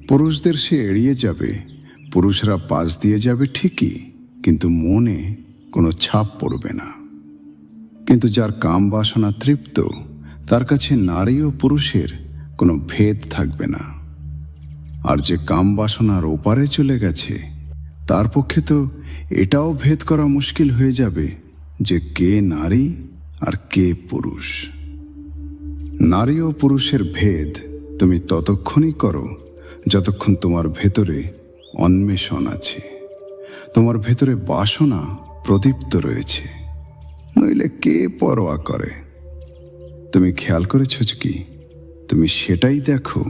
S2: পুরুষদের সে এড়িয়ে যাবে, পুরুষরা পাশ দিয়ে যাবে ঠিকই, কিন্তু মনে কোনো ছাপ পড়বে না। কিন্তু যার কাম বাসনা তৃপ্ত, তার কাছে নারী ও পুরুষের কোনো ভেদ থাকবে না। আর যে কাম বাসনার ওপারে চলে গেছে, তার পক্ষে তো এটাও ভেদ করা মুশকিল হয়ে যাবে যে কে নারী আর কে পুরুষ। নারী ও পুরুষের ভেদ তুমি ততক্ষণই করো যতক্ষণ তোমার ভেতরে অন্বেষণ আছে, তোমার ভেতরে বাসনা প্রদীপ্ত রয়েছে। নইলে কে পরোয়া করে? তুমি খেয়াল করেছ কি, তুমি সেটাই দেখো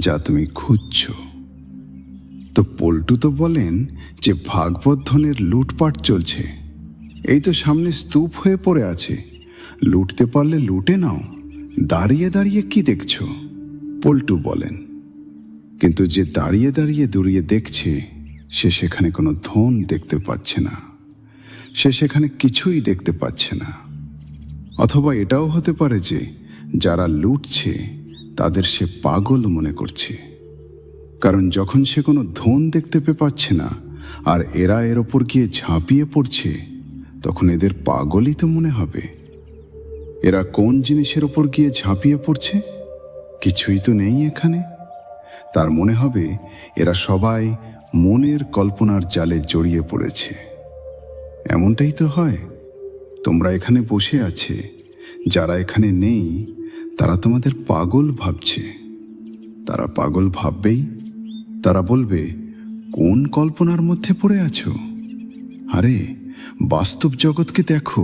S2: যা তুমি খুঁজছ। তো পল্টু তো বলেন যে ভাগবত ধনের লুটপাট চলছে, এই তো সামনে স্তূপ হয়ে পড়ে আছে, লুটতে পারলে লুটে নাও, দাঁড়িয়ে দাঁড়িয়ে কি দেখছো? পল্টু বলেন। কিন্তু যে দাঁড়িয়ে দাঁড়িয়ে দূরিয়ে দেখছে, সে সেখানে কোনো ধন দেখতে পাচ্ছে না, সে সেখানে কিছুই দেখতে পাচ্ছে না। অথবা এটাও হতে পারে যে যারা লুটছে তাদের সে পাগল মনে করছে, কারণ যখন সে কোনো ধন দেখতে পাচ্ছে না আর এরা এর ওপর গিয়ে ঝাঁপিয়ে পড়ছে, তখন এদের পাগলই তো মনে হবে। এরা কোন জিনিসের ওপর গিয়ে ঝাঁপিয়ে পড়ছে? কিছুই তো নেই এখানে। তার মনে হবে এরা সবাই মনের কল্পনার জালে জড়িয়ে পড়েছে। এমনটাই তো হয়। তোমরা এখানে বসে আছে, যারা এখানে নেই তারা তোমাদের পাগল ভাবছে। তারা পাগল ভাববেই। তারা বলবে, কোন কল্পনার মধ্যে পড়ে আছো? আরে বাস্তব জগৎকে দেখো,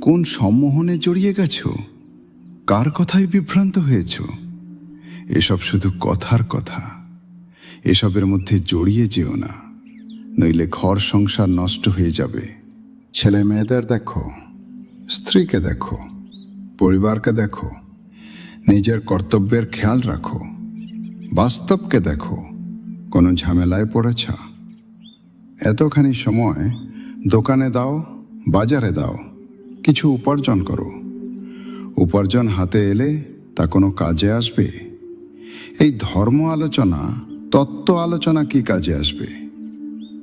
S2: কোন সম্মোহনে জড়িয়ে গেছো, কার কথায় বিভ্রান্ত হয়েছ? এসব শুধু কথার কথা। এসবের মধ্যে জড়িয়ে যেও না, নইলে ঘর সংসার নষ্ট হয়ে যাবে। ছেলে মেয়েদের দেখো, স্ত্রীকে দেখো, পরিবারকে দেখো, নিজের কর্তব্যের খেয়াল রাখো। বাস্তবকে দেখো, কোনো ঝামেলায় পড়েছ? এতখানি সময় দোকানে দাও, বাজারে দাও, কিছু উপার্জন করো। উপার্জন হাতে এলে তা কোনো কাজে আসবে? এই ধর্ম আলোচনা, তত্ত্ব আলোচনা কি কাজে আসবে?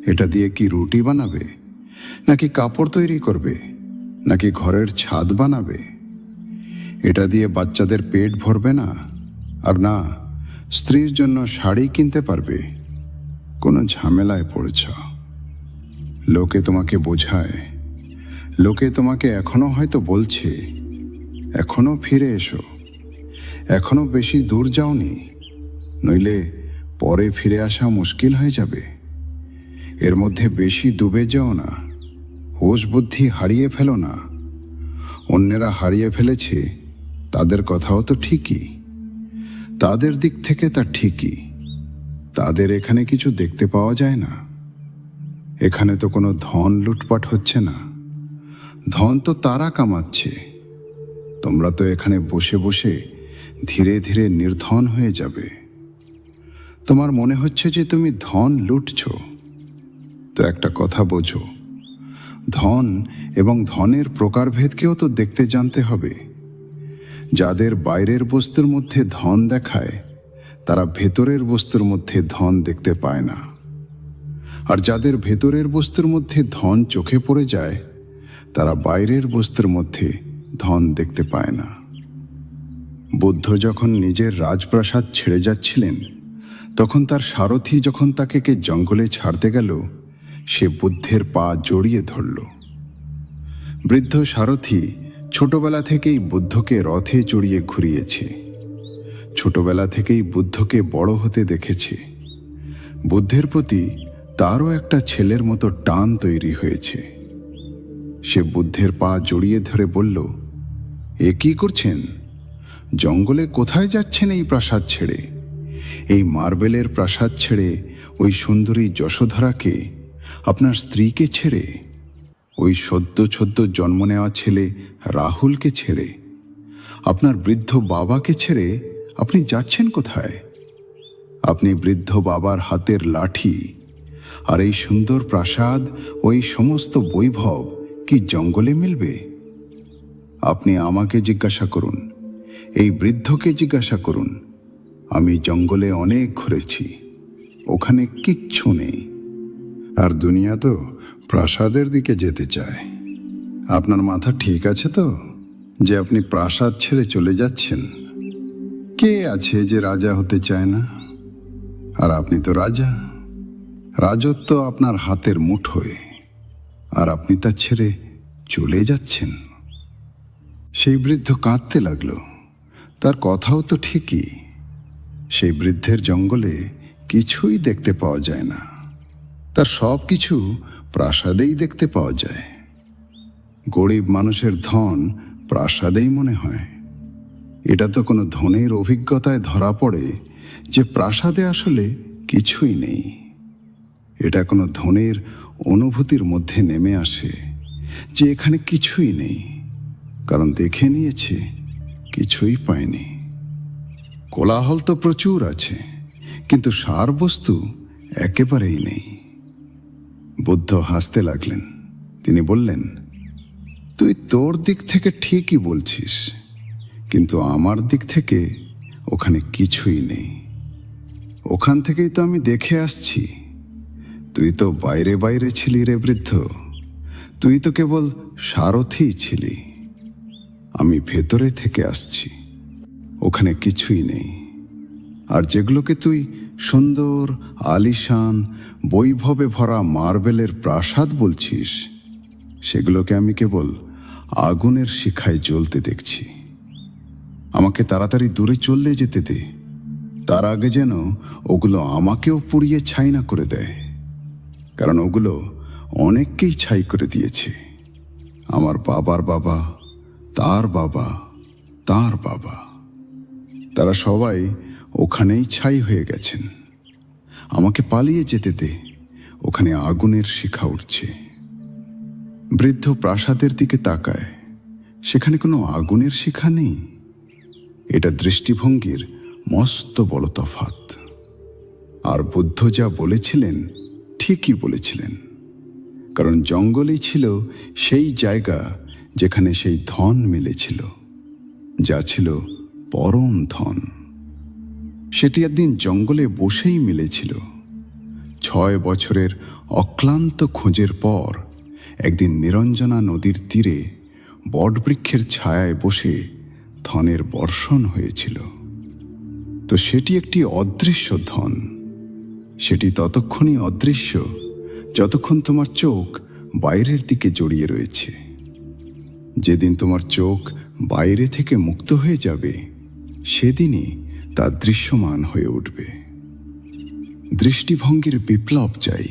S2: এটা দিয়ে কি রুটি বানাবে, নাকি কাপড় তৈরি করবে, নাকি ঘরের ছাদ বানাবে? এটা দিয়ে বাচ্চাদের পেট ভরবে না, আর না স্ত্রীর জন্য শাড়ি কিনতে পারবে। কোনো ঝামেলায় পড়েছ। লোকে তোমাকে বোঝায়, লোকে তোমাকে এখনো হয়তো বলছে, এখনো ফিরে এসো, এখনো বেশি দূর যাওনি, নইলে পরে ফিরে আসা মুশকিল হয়ে যাবে। এর মধ্যে বেশি ডুবে যাও না, হোশ বুদ্ধি হারিয়ে ফেলো না। অন্যেরা হারিয়ে ফেলেছে, তাদের কথাও তো ঠিকই, তাদের দিক থেকে তা ঠিকই। তাদের এখানে কিছু দেখতে পাওয়া যায় না। এখানে তো কোনো ধন লুটপাট হচ্ছে না, ধন তো তারা কামাচ্ছে। তোমরা তো এখানে বসে বসে ধীরে ধীরে নির্ধন হয়ে যাবে। তোমার মনে হচ্ছে যে তুমি ধন লুটছ, তো একটা কথা বোঝো, ধন এবং ধনের প্রকারভেদকেও তো দেখতে জানতে হবে। যাদের বাইরের বস্তুর মধ্যে ধন দেখায়, তারা ভেতরের বস্তুর মধ্যে ধন দেখতে পায় না। আর যাদের ভেতরের বস্তুর মধ্যে ধন চোখে পড়ে যায়, তারা বাইরের বস্তুর মধ্যে ধন দেখতে পায় না। বুদ্ধ যখন নিজের রাজপ্রাসাদ ছেড়ে যাচ্ছিলেন, তখন তার সারথি যখন তাকে জঙ্গলে ছাড়তে গেল, সে বুদ্ধের পা জড়িয়ে ধরল। বৃদ্ধ সারথি ছোটবেলা থেকেই বুদ্ধকে রথে চড়িয়ে ঘুরিয়েছে, ছোটবেলা থেকেই বুদ্ধকে বড় হতে দেখেছে। বুদ্ধের প্রতি তারও একটা ছেলের মতো টান তৈরি হয়েছে। সে বুদ্ধের পা জড়িয়ে ধরে বলল, এ কি করছেন? জঙ্গলে কোথায় যাচ্ছেন এই প্রাসাদ ছেড়ে, এই মার্বেলের প্রাসাদ ছেড়ে, ওই সুন্দরী যশোধরাকে, আপনার স্ত্রীকে ছেড়ে, ওই সদ্য জন্ম নেওয়া ছেলে রাহুলকে ছেড়ে, আপনার বৃদ্ধ বাবাকে ছেড়ে আপনি যাচ্ছেন কোথায়? আপনি বৃদ্ধ বাবার হাতের লাঠি আর এই সুন্দর প্রাসাদ, ওই সমস্ত বৈভব কি জঙ্গলে মিলবে? আপনি আমাকে জিজ্ঞাসা করুন, এই বৃদ্ধকে জিজ্ঞাসা করুন। আমি জঙ্গলে অনেক ঘুরেছি, ওখানে কিচ্ছু নেই।
S1: আর দুনিয়া তো প্রাসাদের দিকে যেতে চায়। আপনার মাথা ঠিক আছে তো, যে আপনি প্রাসাদ ছেড়ে চলে যাচ্ছেন? কে আছে যে রাজা হতে চায় না? আর আপনি তো রাজা। রাজত্ব আপনার হাতের মুঠোয়, আর আপনি তা ছেড়ে চলে যাচ্ছেন। সেই বৃদ্ধ কাঁদতে লাগলো। তার কথাও তো ঠিকই। সেই বৃদ্ধের জঙ্গলে কিছুই দেখতে পাওয়া যায় না। তার সব কিছু প্রাসাদেই দেখতে পাওয়া যায়। গরিব মানুষের ধন প্রাসাদেই মনে হয়। এটা তো কোনো ধনের অভিজ্ঞতায় ধরা পড়ে যে প্রাসাদে আসলে কিছুই নেই। এটা কোনো ধনের অনুভূতির মধ্যে নেমে আসে যে এখানে কিছুই নেই, কারণ দেখে নিয়েছে কিছুই পায়নি। কোলাহল তো প্রচুর আছে, কিন্তু সার বস্তু একেবারেই নেই। বুদ্ধ হাসতে লাগলেন। তিনি বললেন, তুই তোর দিক থেকে ঠিকই বলছিস, কিন্তু আমার দিক থেকে ওখানে কিছুই নেই। ওখান থেকেই তো আমি দেখে আসছি। তুই তো বাইরে বাইরে ছিলি রে বৃদ্ধ। তুই তো কেবল সারথি ছিলি। আমি ভেতরে থেকে আসছি, ওখানে কিছুই নেই। আর যেগুলোকে তুই সুন্দর, আলিশান, বৈভবে ভরা মার্বেলের প্রাসাদ বলছিস, সেগুলোকে আমি কেবল আগুনের শিখায় জ্বলতে দেখছি। আমাকে তাড়াতাড়ি দূরে চলে যেতে দে, তার আগে যেন ওগুলো আমাকেও পুড়িয়ে ছাই না করে দেয়। কারণ ওগুলো অনেককেই ছাই করে দিয়েছে। আমার বাবার বাবা, তার বাবা, তার বাবা, তারা সবাই ওখানেই ছাই হয়ে গেছেন। আমাকে পালিয়ে যেতে দে, ওখানে আগুনের শিখা উঠছে। বৃদ্ধ প্রাসাদের দিকে তাকায়, সেখানে কোনো আগুনের শিখা নেই। এটা দৃষ্টিভঙ্গির মস্ত বড় তফাৎ। আর বুদ্ধ যা বলেছিলেন ঠিকই বলেছিলেন, কারণ জঙ্গলই ছিল সেই জায়গা যেখানে সেই ধন মিলেছিল, যা ছিল পরম ধন। সেটি একদিন জঙ্গলে বসেই মিলেছিল। 6 বছরের অক্লান্ত খোঁজের পর একদিন নিরঞ্জনা নদীর তীরে বটবৃক্ষের ছায়ায় বসে ধনের বর্ষণ হয়েছিল। তো সেটি একটি অদৃশ্য ধন। সেটি ততক্ষণই অদৃশ্য যতক্ষণ তোমার চোখ বাইরের দিকে জড়িয়ে রয়েছে। যেদিন তোমার চোখ বাইরে থেকে মুক্ত হয়ে যাবে, সেদিনই তা দৃশ্যমান হয়ে উঠবে। দৃষ্টিভঙ্গির বিপ্লব চাই।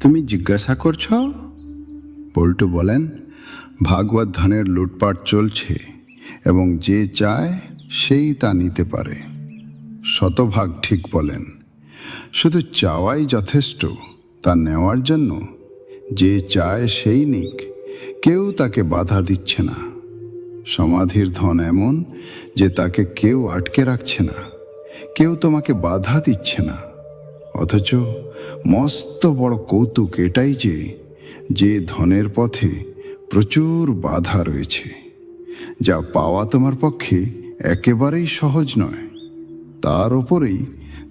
S1: তুমি জিজ্ঞাসা করছ? বল্টু বলেন, ভাগবত ধনের লুটপাট চলছে এবং যে চায় সেই তা নিতে পারে। শতভাগ ঠিক বলেন। শুধু চাওয়াই যথেষ্ট তা নেওয়ার জন্য। যে চায় সেই নিক, কেউ তাকে বাধা দিচ্ছে না। সমাধির ধন এমন যে তাকে কেউ আটকে রাখছে না, কেউ তোমাকে বাধা দিচ্ছে না। অথচ মস্ত বড় কৌতুক এটাই যে ধনের পথে প্রচুর বাধা রয়েছে, যা পাওয়া তোমার পক্ষে একেবারেই সহজ নয়। তার ওপরেই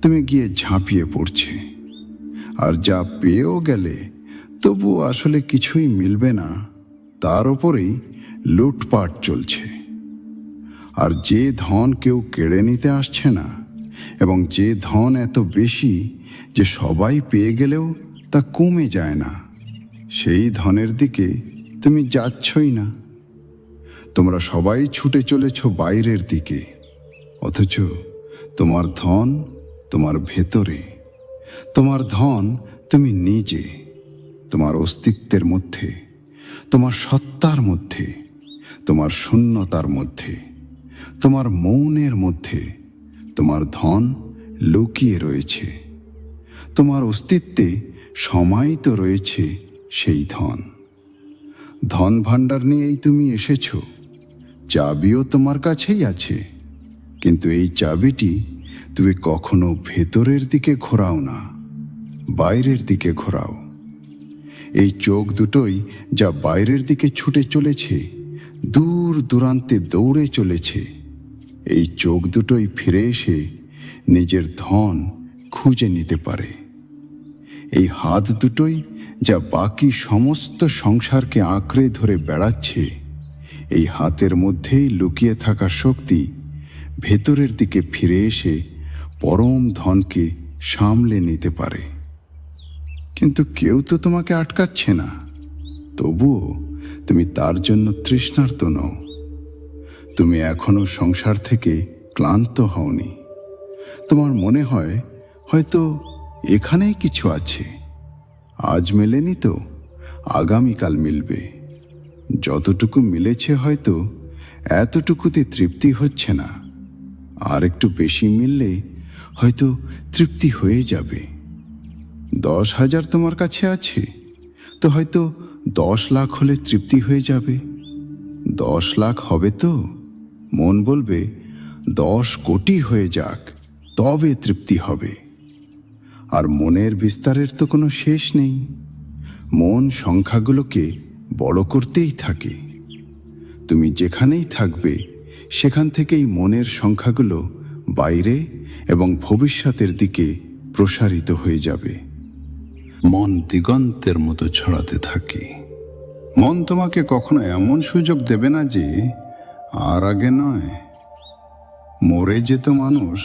S1: তুমি গিয়ে ঝাঁপিয়ে পড়ছে। আর যা পেয়েও গেলে তবু আসলে কিছুই মিলবে না, তার ওপরেই লুটপাট চলছে। আর যে ধন কেউ কেড়ে নিতে আসছে না, এবং যে ধন এত বেশি যে সবাই পেয়ে গেলেও তা কমে যায় না, সেই ধনের দিকে তুমি যাচ্ছই না। তোমরা সবাই ছুটে চলেছ বাইরের দিকে, অথচ তোমার ধন তোমার ভেতরে। তোমার ধন তুমি নিজে, তোমার অস্তিত্বের মধ্যে, তোমার সত্তার মধ্যে, তোমার শূন্যতার মধ্যে,
S2: তোমার মৌনের মধ্যে তোমার ধন লুকিয়ে রয়েছে। তোমার অস্তিত্বে সমাহিত রয়েছে সেই ধন। ধন ভাণ্ডার নিয়েই তুমি এসেছো। চাবিও তোমার কাছেই আছে, কিন্তু এই চাবিটি তুমি কখনো ভেতরের দিকে ঘোরাও না, বাইরের দিকে ঘোরাও। এই চোখ দুটোই যা বাইরের দিকে ছুটে চলেছে, দূর দূরান্তে দৌড়ে চলেছে, এই চোখ দুটোই ফিরে এসে নিজের ধন খুঁজে নিতে পারে। এই হাত দুটোই যা বাকি সমস্ত সংসারকে আঁকড়ে ধরে বেড়াচ্ছে, এই হাতের মধ্যেই লুকিয়ে থাকা শক্তি ভেতরের দিকে ফিরে এসে পরম ধনকে সামলে নিতে পারে। কিন্তু কেউ তো তোমাকে আটকাচ্ছে না, তবুও তুমি তার জন্য তৃষ্ণার্ত নও। তুমি এখনো সংসার থেকে ক্লান্ত হওনি। তোমার মনে হয় হয়তো এখানেই কিছু আছে, আজ মেলেনি তো আগামীকাল মিলবে। যতটুকু মিলেছে হয়তো এতটুকুতে তৃপ্তি হচ্ছে না, আর একটু বেশি মিললে হয়তো তৃপ্তি হয়ে যাবে। 10,000 তোমার কাছে আছে তো হয়তো 10 লাখ হলে তৃপ্তি হয়ে যাবে। 10 লাখ হবে তো মন বলবে 10 কোটি হয়ে যাক, তবে তৃপ্তি হবে। আর মনের বিস্তারের তো কোনো শেষ নেই। মন সংখ্যাগুলোকে বড় করতেই থাকে। তুমি যেখানেই থাকবে সেখান থেকেই মনের সংখ্যাগুলো বাইরে এবং ভবিষ্যতের দিকে প্রসারিত হয়ে যাবে। মন দিগন্তের মতো ছড়াতে থাকে। মন তোমাকে কখনো এমন সুযোগ দেবে না যে আর আগে নয়। মরে যেত মানুষ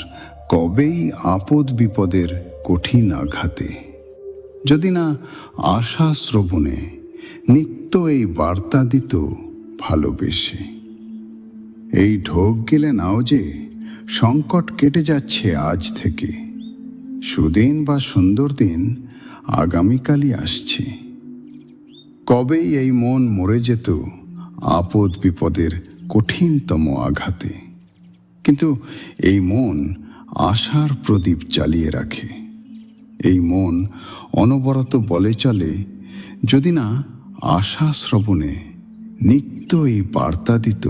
S2: কবেই আপদ বিপদের কঠিন আঘাতে, যদি না আশা শ্রবণে নিত্য এই বার্তা দিত ভালোবেসে। এই ঢোক গেলে নাও যে সংকট কেটে যাচ্ছে আজ থেকে। সুদিন বা সুন্দর দিন আগামীকালই আসছে। কবেই এই মন মরে যেত আপদ বিপদের কঠিনতম আঘাতে, কিন্তু এই মন আশার প্রদীপ জ্বালিয়ে রাখে। এই মন অনবরত বলে চলে, যদি না আশা শ্রবণে নিত্য এই বার্তা দিত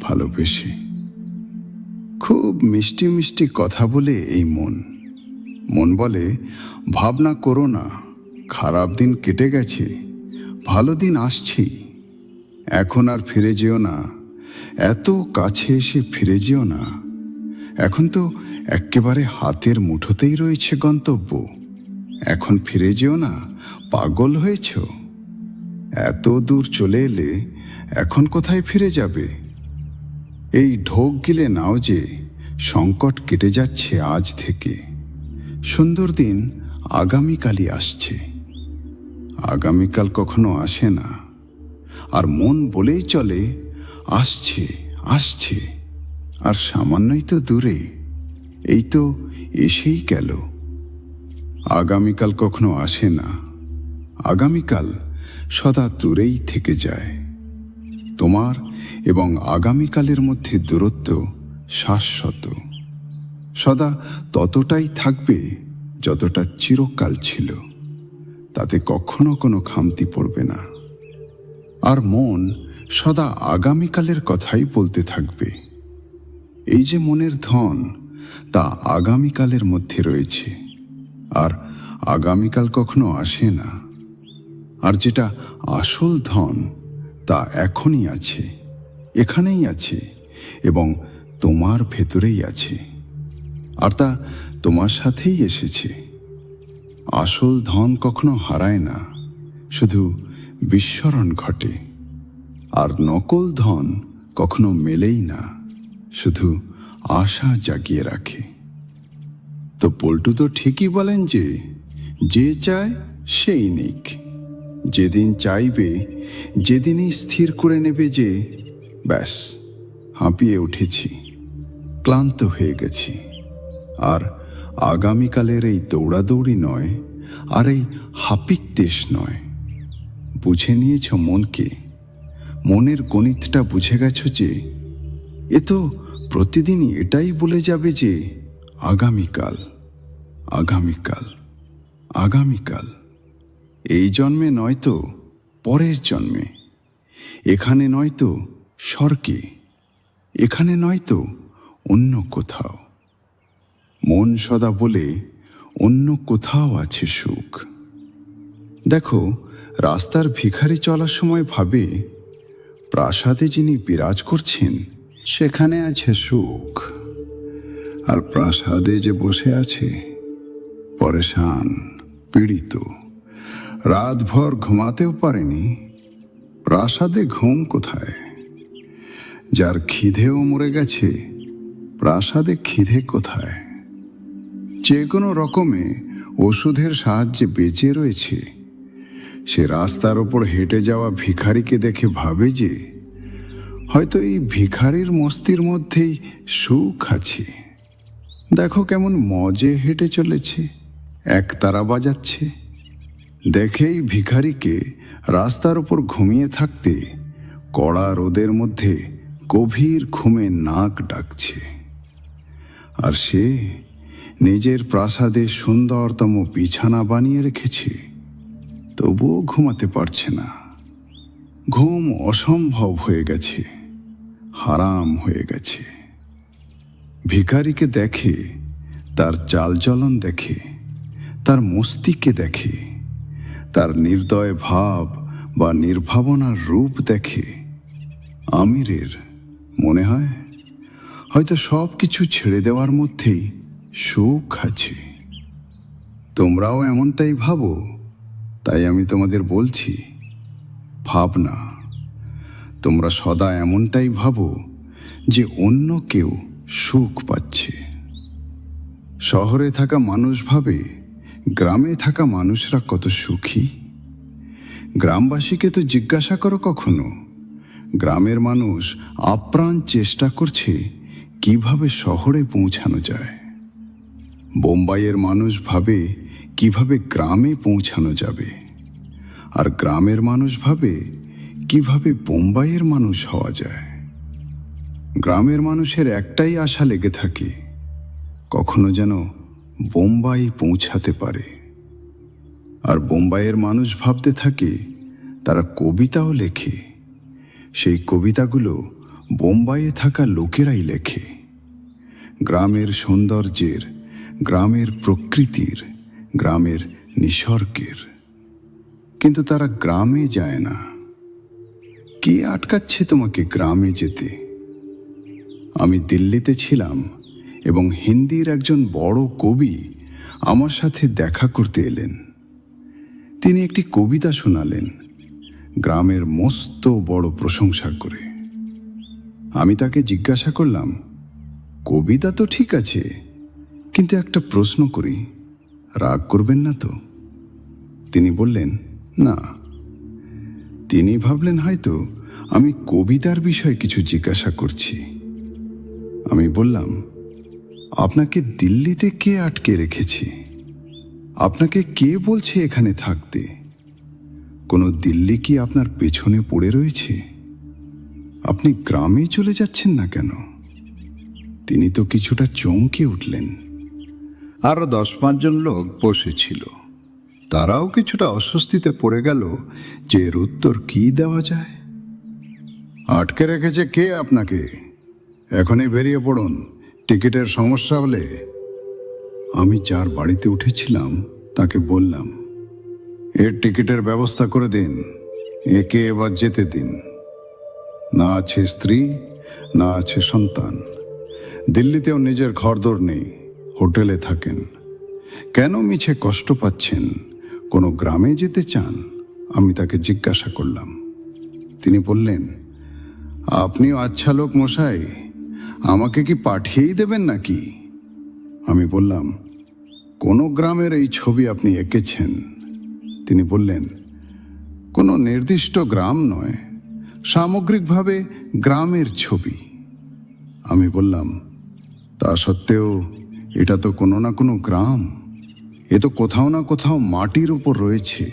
S2: ভালোবেসে। খুব মিষ্টি মিষ্টি কথা বলে এই মন বলে, ভাবনা করো না, খারাপ দিন কেটে গেছে, ভালো দিন আসছেই। এখন আর ফিরে যেও না, এত কাছে এসে ফিরে যেও না। এখন তো একেবারে হাতের মুঠোতেই রয়েছে গন্তব্য। এখন ফিরে যেও না, পাগল হয়েছ। এত দূর চলে এলে এখন কোথায় ফিরে যাবে? এই ঢোক গিলে নাও যে সংকট কেটে যাচ্ছে আজ থেকে। সুন্দর দিন আগামীকালই আসছে। আগামীকাল কখনো আসে না, আর মন বলেই চলে, আসছে আসছে, আর সামান্যই তো দূরে, এই তো এসেই গেল। আগামীকাল কখনো আসে না, আগামীকাল সদা দূরেই থেকে যায়। তোমার এবং আগামীকালের মধ্যে দূরত্ব শাশ্বত, সদা ততটাই থাকবে যতটা চিরকাল ছিল। তাতে কখনো কোনো খামতি পড়বে না। আর মন সদা আগামীকালের কথাই বলতে থাকবে। এই যে মনের ধন, তা আগামীকালের মধ্যে রয়েছে, আর আগামীকাল কখনো আসে না। আর যেটা আসল ধন, তা এখনই আছে, এখানেই আছে, এবং তোমার ভেতরেই আছে, আর তা তোমার সাথেই এসেছে। আসল ধন কখনো হারায় না, শুধু বিস্মরণ ঘটে। আর নকল ধন কখনো মেলেই না, শুধু আশা জাগিয়ে রাখে। তো পল্টু তো ঠিকই বলেন যে চায় সেই নিক। যেদিন চাইবে, যেদিনই স্থির করে নেবে যে ব্যাস হাঁপিয়ে উঠেছি, ক্লান্ত হয়ে গেছি, আর আগামীকালের এই দৌড়াদৌড়ি নয়, আর এই হাপিত্যেশ নয়। বুঝে নিয়েছ মনকে, মনের গণিতটা বুঝে গেছ যে এ তো প্রতিদিন এটাই বলে যাবে যে আগামীকাল, আগামীকাল, আগামীকাল। এই জন্মে নয়তো পরের জন্মে, এখানে নয়তো স্বর্গে, এখানে নয়তো অন্য কোথাও। মন সদা বলে অন্য কোথাও আছে সুখ। দেখো, রাস্তার ভিখারি চলার সময় ভাবে প্রাসাদে যিনি বিরাজ করছেন
S1: সেখানে আছে সুখ, আর প্রাসাদে যে বসে আছে পরেশান, পীড়িত, রাতভর ঘুমাতেও পারেনি, প্রাসাদে ঘুম কোথায়? যার খিদেও মরে গেছে, প্রাসাদে খিদে কোথায়? যে কোনো রকমে ওষুধের সাহায্যে বেঁচে রয়েছে, সে রাস্তার ওপর হেঁটে যাওয়া ভিখারিকে দেখে ভাবে যে হয়তো এই ভিখারির মস্তির মধ্যেই সুখ আছে। দেখো কেমন মজে হেঁটে চলেছে, একতারা বাজাচ্ছে। দেখেই ভিখারিকে রাস্তার ওপর ঘুমিয়ে থাকতে কড়া রোদের মধ্যে গভীর ঘুমে নাক ডাকছে। আর সে নিজের প্রাসাদে সুন্দরতম বিছানা বানিয়ে রেখেছে, তবুও ঘুমাতে পারছে না। ঘুম অসম্ভব হয়ে গেছে, হারাম হয়ে গেছে। ভিখারিকে দেখে, তার চালচলন দেখে, তার মস্তিষ্কে দেখে, তার নির্দয় ভাব বা নির্ভাবনার রূপ দেখে আমিরের মনে হয় হয়তো সব কিছু ছেড়ে দেওয়ার মধ্যেই সুখ আছে। তোমরাও এমনটাই ভাবো, তাই আমি তোমাদের বলছি, ভাব না। তোমরা সদা এমনটাই ভাবো যে অন্য কেউ সুখ পাচ্ছে। শহরে থাকা মানুষ ভাবে গ্রামে থাকা মানুষরা কত সুখী। গ্রামবাসীকে তো জিজ্ঞাসা করো কখনো, গ্রামের মানুষ আপ্রাণ চেষ্টা করছে কিভাবে শহরে পৌঁছানো যায়। বোম্বাইয়ের মানুষ ভাবে কিভাবে গ্রামে পৌঁছানো যাবে, আর গ্রামের মানুষ ভাবে কিভাবে বোম্বাইয়ের মানুষ হওয়া যায়। গ্রামের মানুষের একটাই আশা লেগে থাকে, কখনো যেন বোম্বাই পৌঁছাতে পারে। আর বোম্বাইয়ের মানুষ ভাবতে থাকে তারা কবিতাও লেখে, সেই কবিতাগুলো বোম্বাইয়ে থাকা লোকেরাই লেখে। গ্রামের সৌন্দর্যের, গ্রামের প্রকৃতির, গ্রামের নিসর্গের। কিন্তু তারা গ্রামে যায় না। কে আটকাচ্ছে তোমাকে গ্রামে যেতে? আমি দিল্লিতে ছিলাম এবং হিন্দির একজন বড় কবি আমার সাথে দেখা করতে এলেন। তিনি একটি কবিতা শোনালেন, গ্রামের মস্ত বড় প্রশংসা করে। আমি তাকে জিজ্ঞাসা করলাম, কবিতা তো ঠিক আছে, কিন্তু একটা প্রশ্ন করি, রাগ করবেন না তো? তিনি বললেন, না। তিনি ভাবলেন হয়তো আমি কবিতার বিষয়ে কিছু জিজ্ঞাসা করছি। আমি বললাম, আপনাকে দিল্লিতে কে আটকে রেখেছে? আপনাকে কে বলছে এখানে থাকতে? কোনো দিল্লি কি আপনার পেছনে পড়ে রয়েছে? আপনি গ্রামে চলে যাচ্ছেন না কেন? তিনি তো কিছুটা চমকে উঠলেন। আরও 10-5 জন লোক বসেছিল, তারাও কিছুটা অস্বস্তিতে পড়ে গেল যে এর উত্তর কি দেওয়া যায়। আটকে রেখেছে কে আপনাকে? এখনই বেরিয়ে পড়ুন, টিকিটের সমস্যা হলে। আমি যার বাড়িতে উঠেছিলাম তাকে বললাম, এর টিকিটের ব্যবস্থা করে দিন, একে এবার যেতে দিন। না আছে স্ত্রী, না আছে সন্তান, দিল্লিতেও নিজের ঘরদোর নেই, হোটেলে থাকেন। কেন মিছে কষ্ট পাচ্ছেন? কোনো গ্রামে যেতে চান? আমি তাকে জিজ্ঞাসা করলাম। তিনি বললেন, আপনিও আচ্ছা লোক মশাই, আমাকে কি পাঠিয়েই দেবেন নাকি? আমি বললাম, কোনো গ্রামের এই ছবি আপনি এঁকেছেন? তিনি বললেন, কোনো নির্দিষ্ট গ্রাম নয়, সামগ্রিকভাবে গ্রামের ছবি। আমি বললাম, তা সত্ত্বেও এটা তো কোনো না কোনো গ্রাম, এ তো কোথাও না কোথাও মাটির উপর রয়েছে।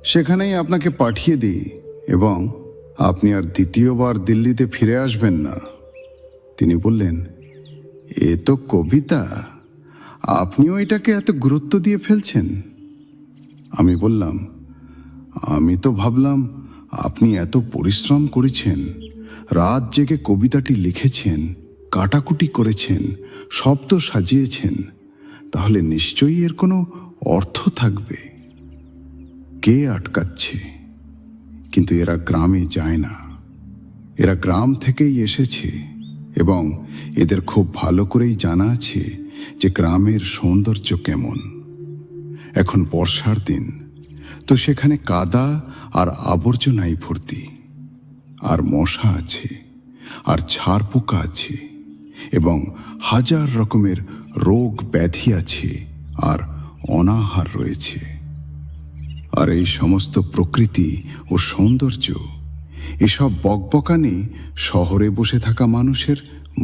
S1: সেখানেই আপনাকে পাঠিয়ে দিই এবং আপনি আর দ্বিতীয়বার দিল্লিতে ফিরে আসবেন না।
S2: তিনি বললেন, এ তো কবিতা, আপনিও এটাকে এত গুরুত্ব দিয়ে ফেলছেন? আমি বললাম, আমি তো ভাবলাম আপনি এত পরিশ্রম করেছেন, রাত জেগে কবিতাটি লিখেছেন, কাটাকুটি করেছেন, শব্দ সাজিয়েছেন, তাহলে নিশ্চয়ই এর কোনো অর্থ থাকবে। কে আটকাচ্ছে? কিন্তু এরা গ্রামে যায় না, এরা গ্রাম থেকেই এসেছে এবং এদের খুব ভালো করেই জানা আছে যে গ্রামের সৌন্দর্য কেমন। এখন বর্ষার দিন, তো সেখানে কাদা আর আবর্জনায় ভর্তি, আর মশা আছে, আর ছাড় পোকা আছে, এবং হাজার রকমের রোগ ব্যাধি আছে, আর অনাহার রয়েছে। আর এই সমস্ত প্রকৃতি ও সৌন্দর্য, এসব বকবকানি শহরে বসে থাকা মানুষের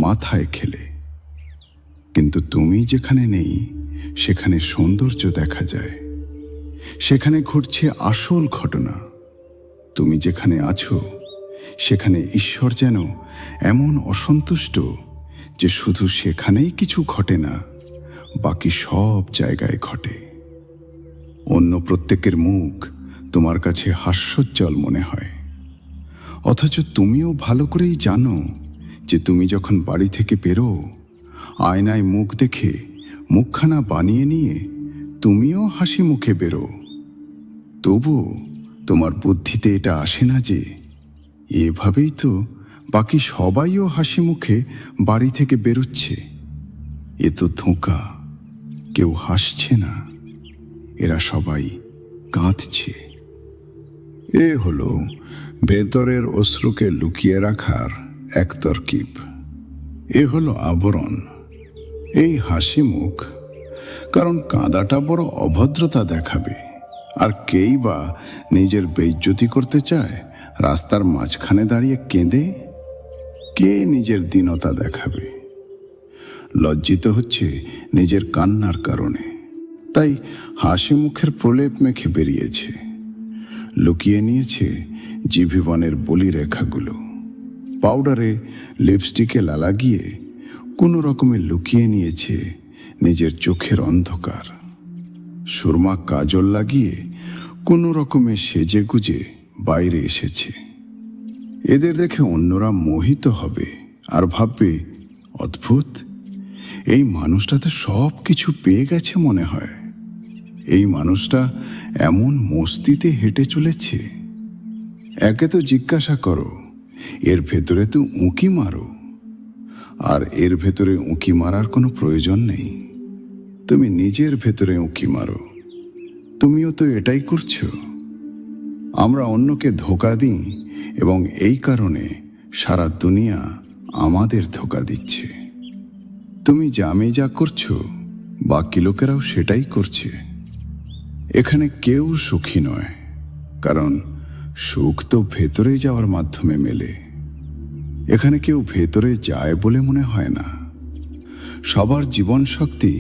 S2: মাথায় খেলে। কিন্তু তুমি যেখানে নেই সেখানে সৌন্দর্য দেখা যায়, সেখানে ঘটছে আসল ঘটনা। তুমি যেখানে আছো সেখানে ঈশ্বর যেন এমন অসন্তুষ্ট যে শুধু সেখানেই কিছু ঘটে না, বাকি সব জায়গায় ঘটে। অন্য প্রত্যেকের মুখ তোমার কাছে হাস্যোজ্জ্বল মনে হয়, অথচ তুমিও ভালো করেই জানো যে তুমি যখন বাড়ি থেকে বেরো, আয়নায় মুখ দেখে মুখখানা বানিয়ে নিয়ে তুমিও হাসি মুখে বেরো। তবু তোমার বুদ্ধিতে এটা আসে না যে এভাবেই তো বাকি সবাইও হাসি মুখে বাড়ি থেকে বেরোচ্ছে। এ তো ধোঁকা, কেউ হাসছে না, এরা সবাই কাঁদছে।
S1: এ হলো ভেতরের অশ্রুকে লুকিয়ে রাখার এক তরকিব। এ হলো আবরণ, এই হাসি মুখ, কারণ কাঁদাটা বড় অভদ্রতা দেখাবে। আর কেই বা নিজের বেইজ্জতি করতে চায় রাস্তার মাঝখানে দাঁড়িয়ে কেঁদে? কে নিজের দীনতা দেখাবে? লজ্জিত হচ্ছে নিজের কান্নার কারণে, তাই হাসি মুখের প্রলেপ মেখে বেরিয়েছে, লুকিয়ে নিয়েছে জীবনের বলিরেখাগুলো। পাউডারে লিপস্টিকে লালা গিয়ে কোনো রকমে লুকিয়ে নিয়েছে নিজের চোখের অন্ধকার। সুরমা কাজল লাগিয়ে কোনো রকমে সেজে গুজে বাইরে এসেছে। এদের দেখে অন্যরা মোহিত হবে আর ভাববে, অদ্ভুত, এই মানুষটা তো সব কিছু পেয়ে গেছে মনে হয়। এই মানুষটা এমন মস্তিতে হেঁটে চলেছে। একে তো জিজ্ঞাসা করো, এর ভেতরে তো উঁকি মারো। আর এর ভেতরে উঁকি মারার কোনো প্রয়োজন নেই, তুমি নিজের ভেতরে উঁকি মারো। তুমিও তো এটাই করছো। আমরা অন্যকে ধোঁকা দিই এবং এই কারণে সারা দুনিয়া আমাদের ধোঁকা দিচ্ছে। তুমি যা করছো বাকি লোকেরাও সেটাই করছে। এখানে কেউ সুখী নয়, কারণ সুখ তো ভেতরে যাওয়ার মাধ্যমে মেলে। এখানে কেউ ভেতরে যায় বলে মনে হয় না। সবার জীবন শক্তি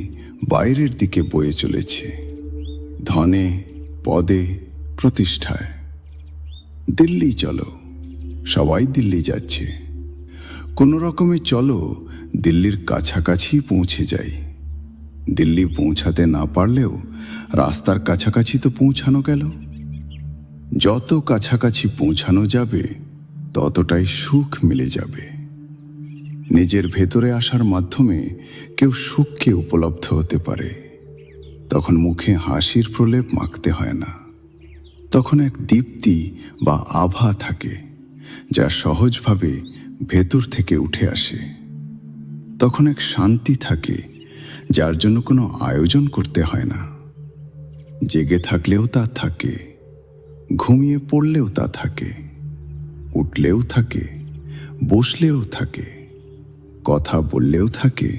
S1: বাইরের দিকে বয়ে চলেছে, ধনে, পদে, প্রতিষ্ঠায়। দিল্লি চলো, সবাই দিল্লি যাচ্ছে। কোনো রকমে চলো, দিল্লির কাছাকাছি পৌঁছে যাই। দিল্লি পৌঁছাতে না পারলেও রাস্তার কাছাকাছি তো পৌঁছানো গেল। যত কাছাকাছি পৌঁছানো যাবে ততটাই সুখ মিলে যাবে। নিজের ভেতরে আসার মাধ্যমে কেউ সুখকে উপলব্ধ হতে পারে। তখন মুখে হাসির প্রলেপ মাখতে হয় না। তখন এক দীপ্তি বা আভা থাকে, যা সহজভাবে ভেতর থেকে উঠে আসে। তখন এক শান্তি থাকে, যার জন্য কোনো আয়োজন করতে হয় না। জেগে থাকলেও তা থাকে, ঘুমিয়ে পড়লেও তা থাকে, উঠলেও থাকে, বসলেও থাকে, কথা বললেও থাকে,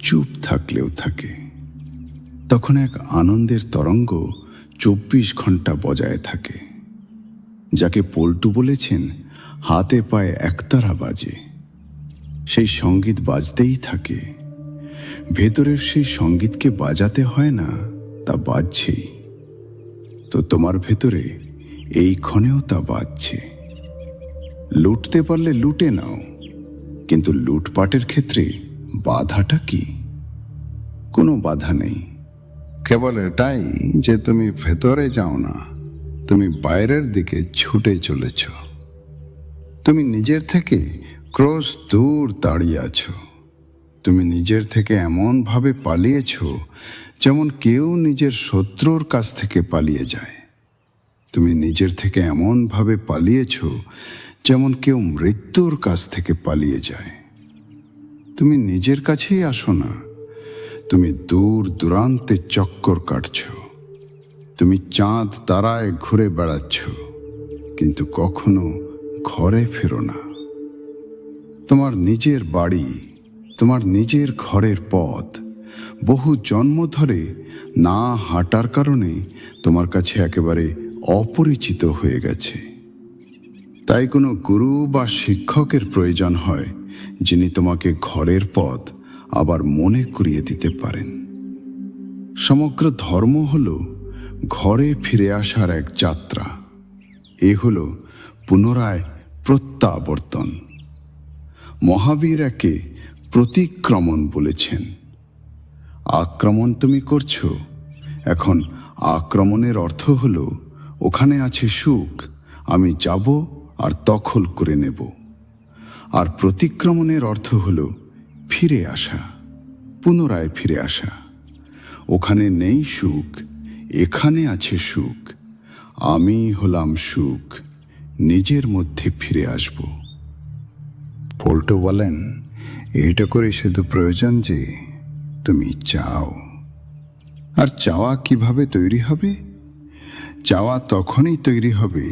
S1: চুপ থাকলেও থাকে। তখন এক আনন্দের তরঙ্গ 24 ঘন্টা বজায় থাকে, যাকে পল্টু বলেছেন হাতে পায়ে একতারা বাজে। সেই সঙ্গীত বাজতেই থাকে। ভেতরের সেই সঙ্গীতকে বাজাতে হয় না, তা বাজছেই। তো তোমার ভেতরে এই ক্ষণেও তা বাজছে। লুটতে পারলে লুটে নাও,
S2: কিন্তু লুটপাটের ক্ষেত্রে বাধাটা কি? কোনো বাধা নেই।
S1: কেবল এটাই যে তুমি ভেতরে যাও না, তুমি বাইরের দিকে ছুটে চলেছ। তুমি নিজের থেকে ক্রোশ দূর দাঁড়িয়ে আছো। তুমি নিজের থেকে এমনভাবে পালিয়েছ যেমন কেউ নিজের শত্রুর কাছ থেকে পালিয়ে যায়। তুমি নিজের থেকে এমনভাবে পালিয়েছ যেমন কেউ মৃত্যুর কাছ থেকে পালিয়ে যায়। তুমি নিজের কাছেই আসো না, তুমি দূর দূরান্তে চক্কর কাটছ। তুমি চাঁদ তারায় ঘুরে বেড়াচ্ছ, কিন্তু কখনো ঘরে ফেরো না। তোমার নিজের বাড়ি, তোমার নিজের ঘরের পথ বহু জন্ম ধরে না হাঁটার কারণে তোমার কাছে একেবারে অপরিচিত হয়ে গেছে। তাই কোনো গুরু বা শিক্ষকের প্রয়োজন হয়, যিনি তোমাকে ঘরের পথ আবার মনে করিয়ে দিতে পারেন। সমগ্র ধর্ম হল ঘরে ফিরে আসার এক যাত্রা। এ হল পুনরায় প্রত্যাবর্তন। মহাবীর একে প্রতিক্রমণ বলেছেন। আক্রমণ তুমি করছো, এখন আক্রমণের অর্থ হলো ওখানে আছে সুখ, আমি যাব আর দখল করে নেব। আর প্রতিক্রমণের অর্থ হলো ফিরে আসা, পুনরায় ফিরে আসা। ওখানে নেই সুখ, এখানে আছে সুখ, আমি হলাম সুখ, নিজের মধ্যে ফিরে আসব। পল্টু বলেন, এইটা করে শুধু প্রয়োজন যে তুমি চাও। আর চাওয়া কিভাবে তৈরি হবে? চাওয়া তখনই তৈরি হবে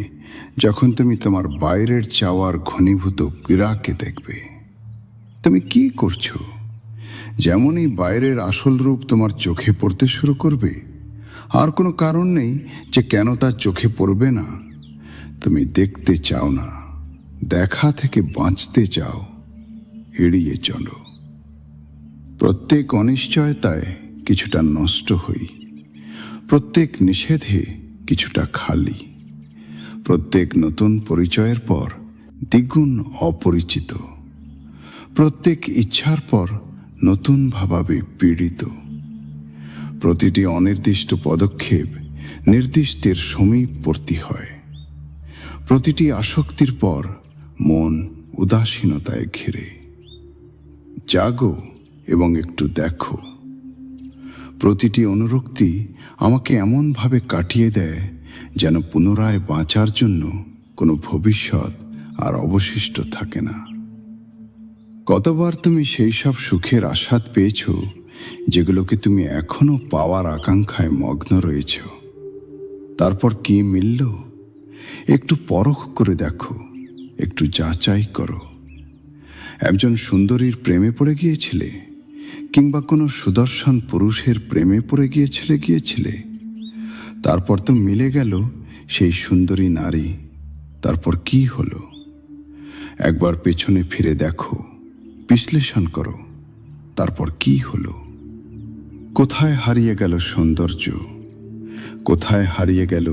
S1: যখন তুমি তোমার বাইরের চাওয়ার ঘনীভূত পীড়াকে দেখবে। তুমি কি করছো? যেমনই বাইরের আসল রূপ তোমার চোখে পড়তে শুরু করবে, আর কোনো কারণ নেই যে কেন তার চোখে পড়বে না। তুমি দেখতে চাও না, দেখা থেকে বাঁচতে চাও, এড়িয়ে চলো। প্রত্যেক অনিশ্চয়তায় কিছুটা নষ্ট হই, প্রত্যেক নিষেধে কিছুটা খালি, প্রত্যেক নতুন পরিচয়ের পর দ্বিগুণ অপরিচিত, প্রত্যেক ইচ্ছার পর নতুন ভাবাবে পীড়িত, প্রতিটি অনির্দিষ্ট পদক্ষেপ নির্দিষ্টের সমীপবর্তী হয়, প্রতিটি আসক্তির পর মন উদাসীনতায় ঘিরে। জাগো এবং একটু দেখো। প্রতিটি অনুরক্তি আমাকে এমনভাবে কাটিয়ে দেয় যেন পুনরায় বাঁচার জন্য কোনো ভবিষ্যৎ আর অবশিষ্ট থাকে না। কতবার তুমি সেই সব সুখের আস্বাদ পেয়েছ যেগুলোকে তুমি এখনো পাওয়ার আকাঙ্ক্ষায় মগ্ন রয়েছ? তারপর কি মিলল? একটু পরখ করে দেখো, একটু যাচাই করো। একজন সুন্দরীর প্রেমে পড়ে গিয়েছিলে, কিংবা কোনো সুদর্শন পুরুষের প্রেমে পড়ে গিয়েছিলে। তারপর তো মিলে গেল সেই সুন্দরী নারী। তারপর কি হলো? একবার পেছনে ফিরে দেখো, বিশ্লেষণ করো, তারপর কি হলো? কোথায় হারিয়ে গেল সৌন্দর্য? কোথায় হারিয়ে গেল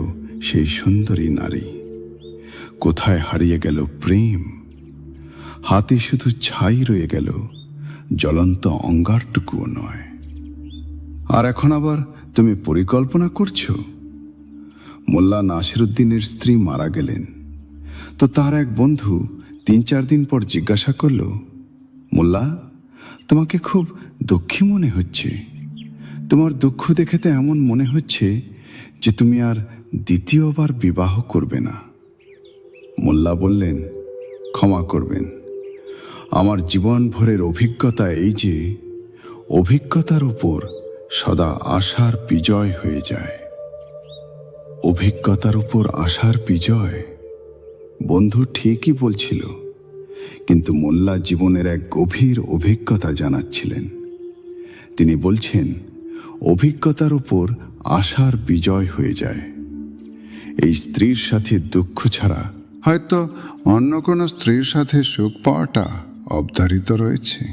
S1: সেই সুন্দরী নারী? কোথায় হারিয়ে গেল প্রেম? হাতে শুধু ছাই রয়ে গেল, জ্বলন্ত অঙ্গারটুকুও নয়। আর এখন আবার তুমি পরিকল্পনা করছো। মোল্লা নাসিরুদ্দিনের স্ত্রী মারা গেলেন, তো তার এক বন্ধু 3-4 দিন পর জিজ্ঞাসা করল, মোল্লা, তোমাকে খুব দুঃখী মনে হচ্ছে। তোমার দুঃখ দেখে তো এমন মনে হচ্ছে যে তুমি আর দ্বিতীয়বার বিবাহ করবে না। মোল্লা বললেন, ক্ষমা করবেন, আমার জীবন ভরের অভিজ্ঞতা এই যে অভিজ্ঞতার উপর সদা আশার বিজয় হয়ে যায়। অভিজ্ঞতার উপর আশার বিজয়। বন্ধু ঠিকই বলছিল, কিন্তু মোল্লা জীবনের এক গভীর অভিজ্ঞতা জানাচ্ছিলেন। তিনি বলছেন, অভিজ্ঞতার উপর আশার বিজয় হয়ে যায়। এই স্ত্রীর সাথে দুঃখ ছাড়া হয়তো অন্য কোনো স্ত্রীর সাথে সুখ পাওয়াটা অবধারিত রয়েছে।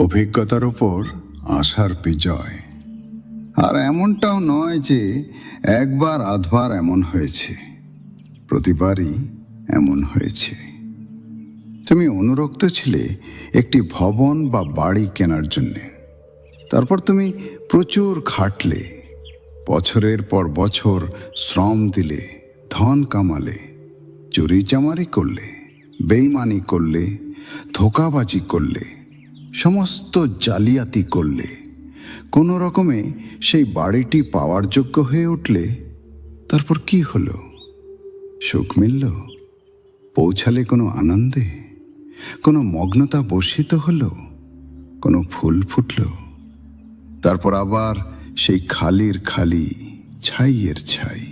S1: অভিজ্ঞতার উপর আশার বিজয়। আর এমনটাও নয় যে একবার আধবার এমন হয়েছে, প্রতিবারই এমন হয়েছে। তুমি অনুরক্ত ছিলে একটি ভবন বা বাড়ি কেনার জন্যে। তারপর তুমি প্রচুর খাটলে, বছরের পর বছর শ্রম দিলে, ধন কামালে, চুরি চামারি করলে, বেইমানি করলে, ধোঁকাবাজি করলে, সমস্ত জালিয়াতি করলে, কোনো রকমে সেই বাড়িটি পাওয়ার যোগ্য হয়ে উঠলে। তারপর কি হলো? সুখ মিলল? পৌঁছালে কোনো আনন্দে? কোনো মগ্নতা বর্ষিত হলো? কোনো ফুল ফুটল? তারপর আবার সেই খালির খালি, ছাইয়ের ছাই।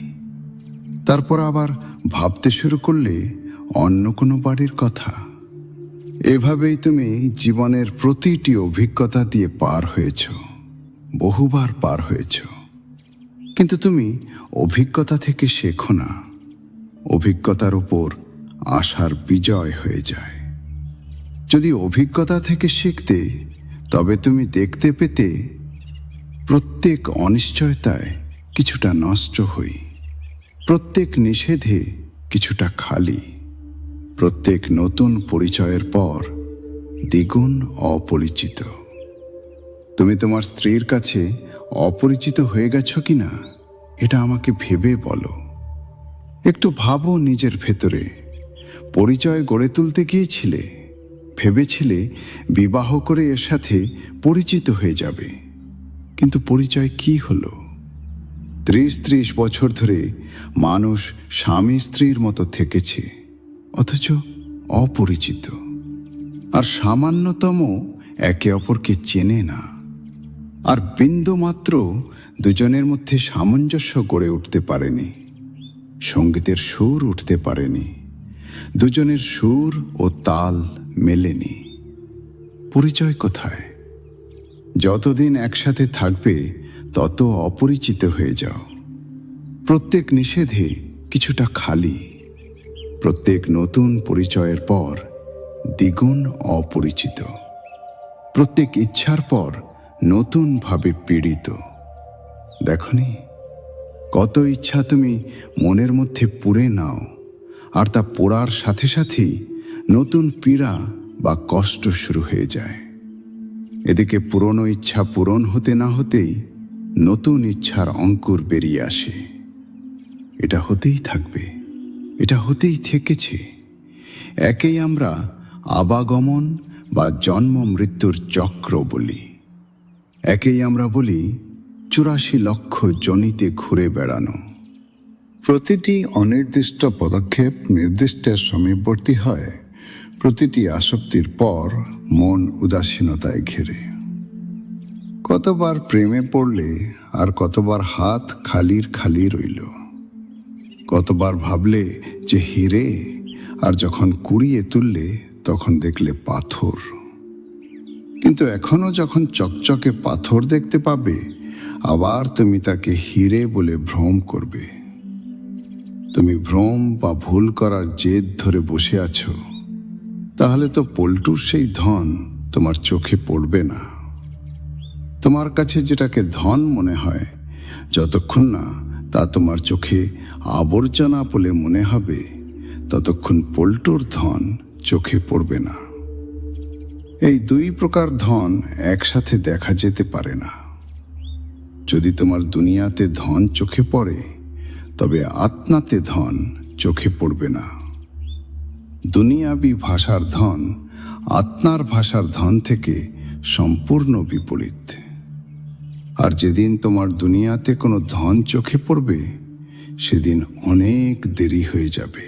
S1: তারপর আবার ভাবতে শুরু করলে অন্য কোনো বাড়ির কথা। এভাবেই তুমি জীবনের প্রতিটি অভিজ্ঞতা দিয়ে পার হয়েছ, বহুবার পার হয়েছ। কিন্তু তুমি অভিজ্ঞতা থেকে শেখো না, অভিজ্ঞতার উপর আশার বিজয় হয়ে যায়। যদি অভিজ্ঞতা থেকে শিখতে, তবে তুমি দেখতে পেতে প্রত্যেক অনিশ্চয়তায় কিছুটা নষ্ট হই, প্রত্যেক নিষেধে কিছুটা খালি, প্রত্যেক নতুন পরিচয়ের পর দ্বিগুণ অপরিচিত। তুমি তোমার স্ত্রীর কাছে অপরিচিত হয়ে গেছো কিনা, এটা আমাকে ভেবে বলো। একটু ভাবো নিজের ভেতরে। পরিচয় গড়ে তুলতে গিয়েছিলে, ভেবেছিলে বিবাহ করে এর সাথে পরিচিত হয়ে যাবে, কিন্তু পরিচয় কি হলো? 30-30 বছর ধরে মানুষ স্বামী স্ত্রীর মতো থেকেছে, অথচ অপরিচিত, আর সামান্যতম একে অপরকে চেনে না। আর বিন্দুমাত্র দুজনের মধ্যে সামঞ্জস্য গড়ে উঠতে পারেনি, সঙ্গীতের সুর উঠতে পারেনি, দুজনের সুর ও তাল মেলেনি। পরিচয় কোথায়? যতদিন একসাথে থাকবে তত অপরিচিত হয়ে যাও। প্রত্যেক নিষেধে কিছুটা খালি, প্রত্যেক নতুন পরিচয়ের পর দ্বিগুণ অপরিচিত, প্রত্যেক ইচ্ছার পর নতুনভাবে পীড়িত। দেখনি কত ইচ্ছা তুমি মনের মধ্যে পুড়ে নাও, আর তা পোড়ার সাথে সাথেই নতুন পীড়া বা কষ্ট শুরু হয়ে যায়। এদিকে পুরনো ইচ্ছা পূরণ হতে না হতেই নতুন ইচ্ছার অঙ্কুর বেরিয়ে আসে। এটা হতেই থাকবে, এটা হতেই থেকেছে। একেই আমরা আবাগমন বা জন্ম মৃত্যুর চক্র বলি। একেই আমরা বলি 84 লক্ষ জনিতে ঘুরে বেড়ানো। প্রতিটি অনির্দিষ্ট পদক্ষেপ নির্দিষ্টের সমীপবর্তী হয়। প্রতিটি আসক্তির পর মন উদাসীনতায় ঘেরে। কতবার প্রেমে পড়লে আর কতবার হাত খালির খালি রইল। কতবার ভাবলে যে হিরে, আর যখন কুড়িয়ে তুললে তখন দেখলে পাথর। কিন্তু এখনো যখন চকচকে পাথর দেখতে পাবে, আবার তুমি তাকে হিরে বলে ভ্রম করবে। তুমি ভ্রম বা ভুল করার জেদ ধরে বসে আছো, তাহলে তো পল্টুর সেই ধন তোমার চোখে পড়বে না। তোমার কাছে যেটাকে ধন মনে হয়, যতক্ষণ না তা তোমার চোখে আবর্জনা বলে মনে হবে, ততক্ষণ পল্টুর ধন চোখে পড়বে না। এই দুই প্রকার ধন একসাথে দেখা যেতে পারে না। যদি তোমার দুনিয়াতে ধন চোখে পড়ে, তবে আত্মাতে ধন চোখে পড়বে না। দুনিয়াবি ভাষার ধন আত্মার ভাষার ধন থেকে সম্পূর্ণ বিপরীত। আর যেদিন তোমার দুনিয়াতে কোনো ধন চোখে পড়বে, সেদিন অনেক দেরি হয়ে যাবে।